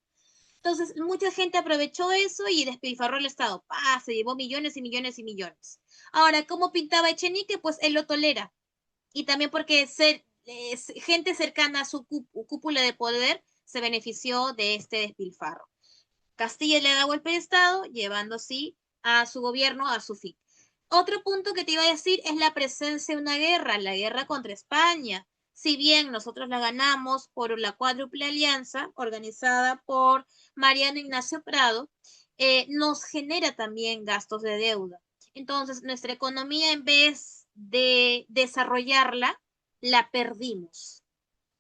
Entonces, mucha gente aprovechó eso y despilfarró el Estado. Se llevó millones y millones y millones. Ahora, ¿cómo pintaba Echenique? Pues él lo tolera. Y también porque gente cercana a su cúpula de poder se benefició de este despilfarro. Castilla le da golpe de Estado, llevando así a su gobierno a su fin. Otro punto que te iba a decir es la presencia de una guerra, la guerra contra España. Si bien nosotros la ganamos por la cuádruple alianza organizada por Mariano Ignacio Prado, nos genera también gastos de deuda. Entonces, nuestra economía, en vez de desarrollarla, la perdimos.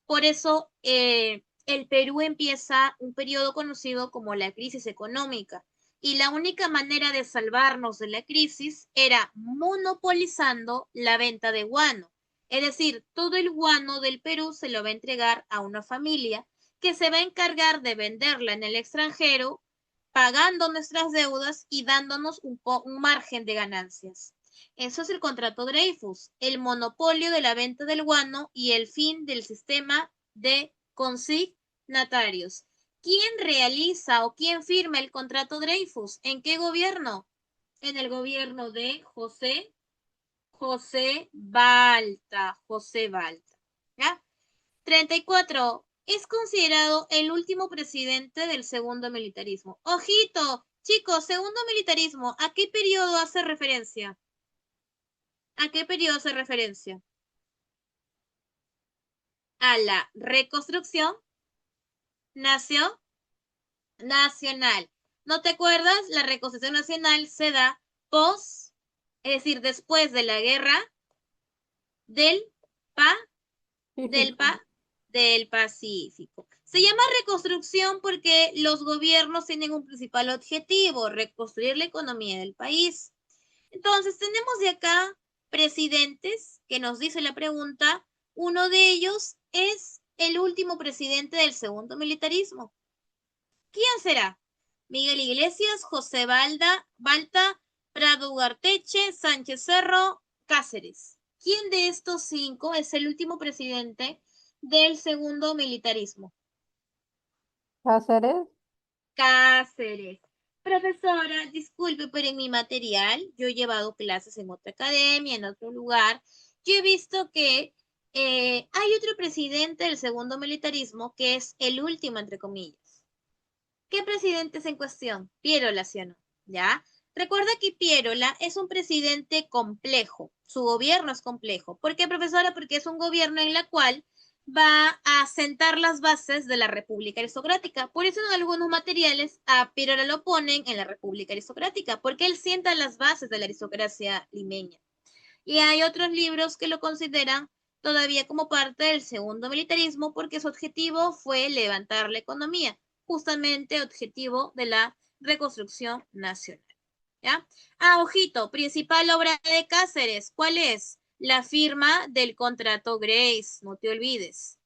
Por eso el Perú empieza un periodo conocido como la crisis económica. Y la única manera de salvarnos de la crisis era monopolizando la venta de guano. Es decir, todo el guano del Perú se lo va a entregar a una familia que se va a encargar de venderla en el extranjero, pagando nuestras deudas y dándonos un margen de ganancias. Eso es el contrato Dreyfus, el monopolio de la venta del guano y el fin del sistema de consignatarios. ¿Quién realiza o quién firma el contrato Dreyfus? ¿En qué gobierno? En el gobierno de José Balta. José Balta. ¿Ya? 34. Es considerado el último presidente del segundo militarismo. Ojito, chicos, segundo militarismo, ¿a qué periodo hace referencia? ¿A qué periodo hace referencia? A la reconstrucción nacional. ¿No te acuerdas? La reconstrucción nacional se da post, es decir, después de la guerra del, pa, del, Pacífico. pa, del Pacífico. Se llama reconstrucción porque los gobiernos tienen un principal objetivo, reconstruir la economía del país. Entonces, tenemos de acá presidentes que nos dice la pregunta. Uno de ellos es el último presidente del segundo militarismo. ¿Quién será? Miguel Iglesias, José Balta, Prado Ugarteche, Sánchez Cerro, Cáceres. ¿Quién de estos cinco es el último presidente del segundo militarismo? Cáceres. Cáceres. Profesora, disculpe, pero en mi material, yo he llevado clases en otra academia, en otro lugar, yo he visto que hay otro presidente del segundo militarismo que es el último, entre comillas. ¿Qué presidente es en cuestión? Pierola, ¿sí o no? ¿Ya? Recuerda que Pierola es un presidente complejo. Su gobierno es complejo. ¿Por qué, profesora? Porque es un gobierno en la cual va a sentar las bases de la República Aristocrática. Por eso en algunos materiales a Pierola lo ponen en la República Aristocrática, porque él sienta las bases de la aristocracia limeña. Y hay otros libros que lo consideran todavía como parte del segundo militarismo porque su objetivo fue levantar la economía, justamente objetivo de la reconstrucción nacional. ¿Ya? Ojito, principal obra de Cáceres, ¿cuál es? La firma del contrato Grace, no te olvides.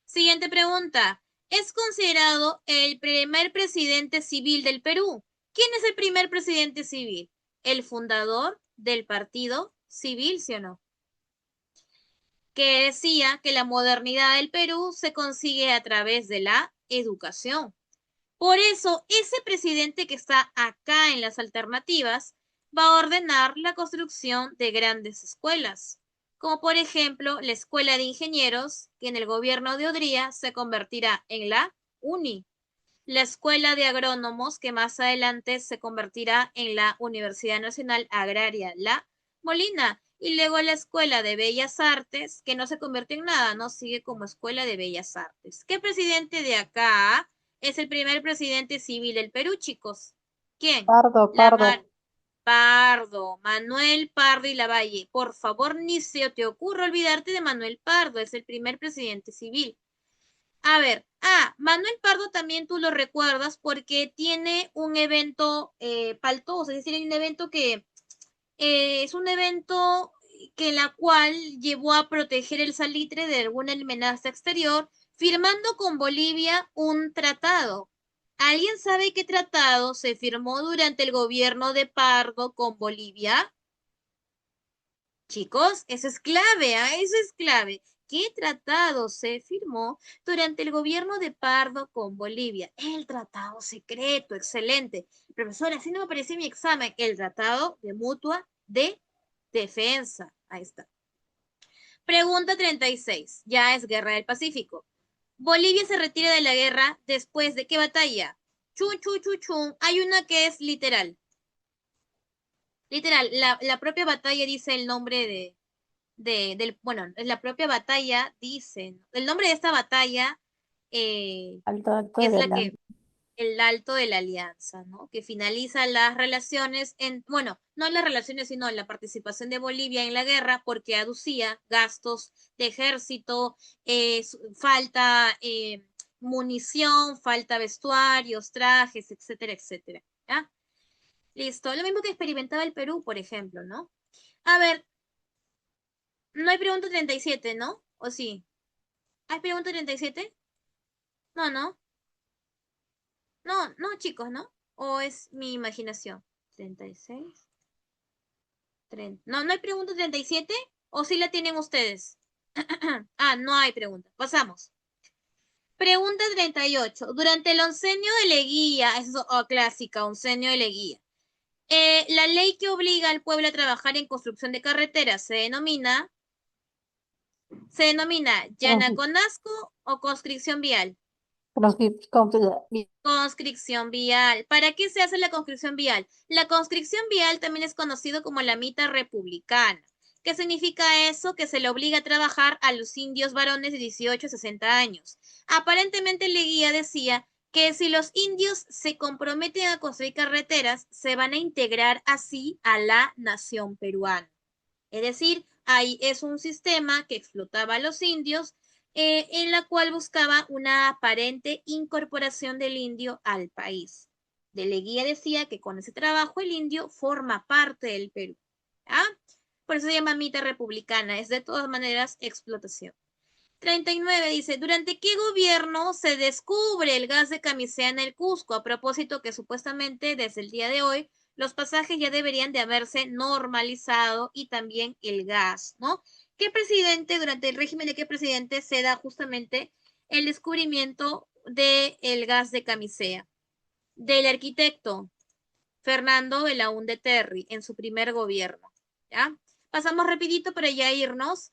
Siguiente pregunta. ¿Es considerado el primer presidente civil del Perú? ¿Quién es el primer presidente civil? ¿El fundador del partido civil, ¿sí o no? Que decía que la modernidad del Perú se consigue a través de la educación. Por eso, ese presidente que está acá en las alternativas va a ordenar la construcción de grandes escuelas, como por ejemplo la Escuela de Ingenieros, que en el gobierno de Odría se convertirá en la UNI, la Escuela de Agrónomos, que más adelante se convertirá en la Universidad Nacional Agraria, la Molina, y luego la Escuela de Bellas Artes, que no se convirtió en nada, no sigue como Escuela de Bellas Artes. ¿Qué presidente de acá es el primer presidente civil del Perú, chicos? ¿Quién? Pardo, La Pardo. Mar Pardo, Manuel Pardo y Lavalle. Por favor, ni se te ocurra olvidarte de Manuel Pardo, es el primer presidente civil. A ver, Manuel Pardo también tú lo recuerdas porque tiene un evento paltoso, es decir, hay un evento que es un evento que la cual llevó a proteger el salitre de alguna amenaza exterior, firmando con Bolivia un tratado. ¿Alguien sabe qué tratado se firmó durante el gobierno de Pardo con Bolivia? Chicos, eso es clave, eso es clave. ¿Qué tratado se firmó durante el gobierno de Pardo con Bolivia? El tratado secreto, excelente. Profesora, así no me apareció en mi examen. El tratado de mutua de defensa. Ahí está. Pregunta 36. Ya es Guerra del Pacífico. Bolivia se retira de la guerra después de qué batalla. Chun, chun, chun, chun. Hay una que es literal. Literal, la propia batalla dice el nombre bueno, la propia batalla dice, el nombre de esta batalla Alto, alto es de la la... que, el alto de la alianza, ¿no? Que finaliza las relaciones bueno, no las relaciones, sino la participación de Bolivia en la guerra porque aducía gastos de ejército, falta munición, falta vestuarios, trajes, etcétera, etcétera. ¿Ya? Listo. Lo mismo que experimentaba el Perú, por ejemplo, ¿no? A ver, no hay pregunta 37, ¿no? ¿O sí? ¿Hay pregunta 37? No, no. No, no, chicos, ¿no? ¿O es mi imaginación? 36. 30. No, no hay pregunta 37. ¿O sí la tienen ustedes? No hay pregunta. Pasamos. Pregunta 38. Durante el oncenio de Leguía, eso es clásica, oncenio de Leguía. La ley que obliga al pueblo a trabajar en construcción de carreteras se denomina Yanaconasco o conscripción vial. Conscripción vial. ¿Para qué se hace la conscripción vial? La conscripción vial también es conocido como la mita republicana. ¿Qué significa eso? Que se le obliga a trabajar a los indios varones de 18 a 60 años. Aparentemente Leguía decía que si los indios se comprometen a construir carreteras, se van a integrar así a la nación peruana. Es decir, ahí es un sistema que explotaba a los indios, en la cual buscaba una aparente incorporación del indio al país. De Leguía decía que con ese trabajo el indio forma parte del Perú. ¿Ah? Por eso se llama mitad republicana, es de todas maneras explotación. 39 dice, ¿durante qué gobierno se descubre el gas de camisea en el Cusco? A propósito que supuestamente desde el día de hoy los pasajes ya deberían de haberse normalizado y también el gas, ¿no? ¿Qué presidente, durante el régimen de qué presidente se da justamente el descubrimiento del gas de camisea? Del arquitecto Fernando Belaúnde Terry en su primer gobierno, ¿ya? Pasamos rapidito para ya irnos.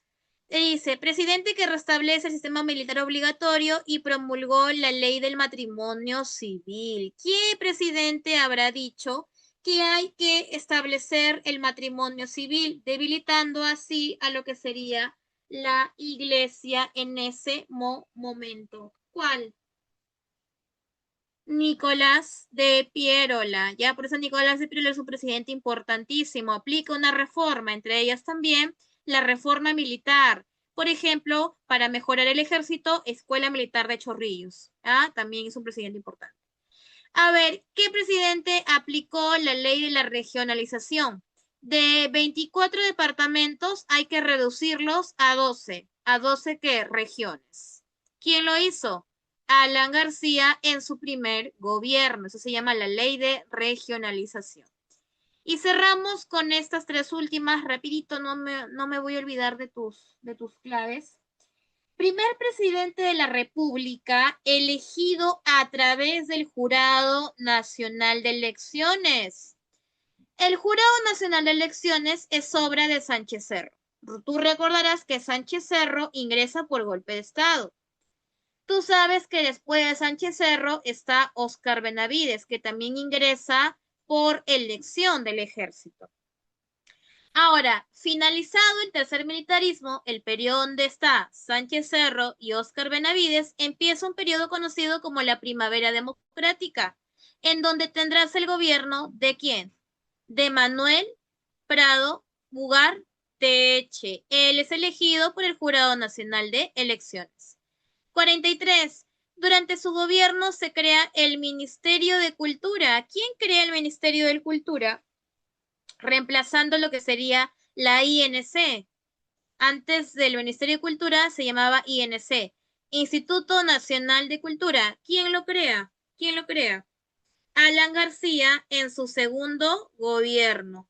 Dice, presidente que restablece el sistema militar obligatorio y promulgó la ley del matrimonio civil. ¿Qué presidente habrá dicho que hay que establecer el matrimonio civil, debilitando así a lo que sería la iglesia en ese momento? ¿Cuál? Nicolás de Pierola, ya por eso Nicolás de Pierola es un presidente importantísimo, aplica una reforma, entre ellas también la reforma militar, por ejemplo, para mejorar el ejército, Escuela Militar de Chorrillos, también es un presidente importante. A ver, ¿qué presidente aplicó la ley de la regionalización? De 24 departamentos hay que reducirlos a 12. ¿A 12 qué? Regiones. ¿Quién lo hizo? Alan García en su primer gobierno. Eso se llama la ley de regionalización. Y cerramos con estas tres últimas, rapidito, no me voy a olvidar de tus claves. Primer presidente de la República elegido a través del Jurado Nacional de Elecciones. El Jurado Nacional de Elecciones es obra de Sánchez Cerro. Tú recordarás que Sánchez Cerro ingresa por golpe de Estado. Tú sabes que después de Sánchez Cerro está Óscar Benavides, que también ingresa por elección del ejército. Ahora, finalizado el tercer militarismo, el periodo donde está Sánchez Cerro y Óscar Benavides, empieza un periodo conocido como la Primavera Democrática, en donde tendrás el gobierno de quién? De Manuel Prado Bugar Teche. Él es elegido por el Jurado Nacional de Elecciones. 43. Durante su gobierno se crea el Ministerio de Cultura. ¿Quién crea el Ministerio de Cultura? Reemplazando lo que sería la INC. Antes del Ministerio de Cultura se llamaba INC, Instituto Nacional de Cultura. ¿Quién lo crea? ¿Quién lo crea? Alan García en su segundo gobierno.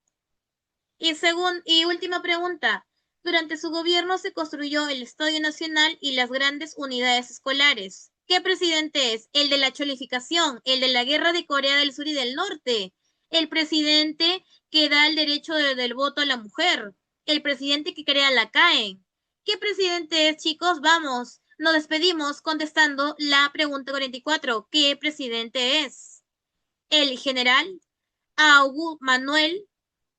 Y última pregunta. Durante su gobierno se construyó el Estadio Nacional y las grandes unidades escolares. ¿Qué presidente es? El de la cholificación, el de la guerra de Corea del Sur y del Norte, el presidente que da el derecho del voto a la mujer, el presidente que crea la CAE. ¿Qué presidente es, chicos? Vamos, nos despedimos contestando la pregunta 44. ¿Qué presidente es? El general Manuel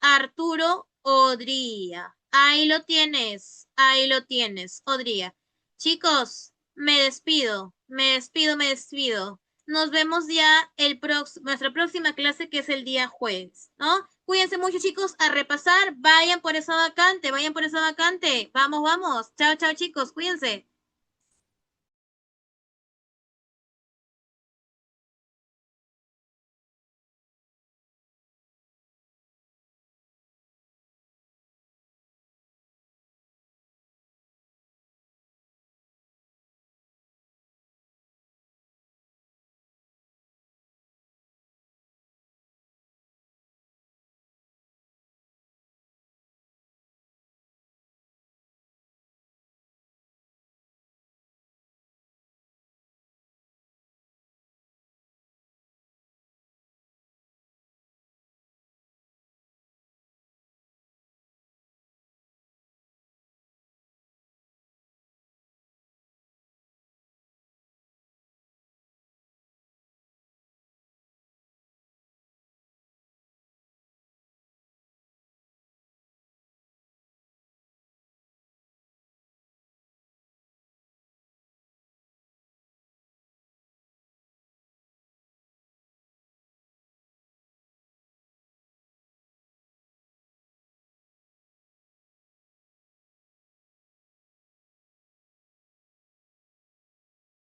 Arturo Odría. Ahí lo tienes, Odría. Chicos, me despido, me despido. Nos vemos ya nuestra próxima clase que es el día jueves, ¿no? Cuídense mucho, chicos, a repasar. Vayan por esa vacante, vayan por esa vacante. Vamos, vamos. Chao, chao, chicos, cuídense.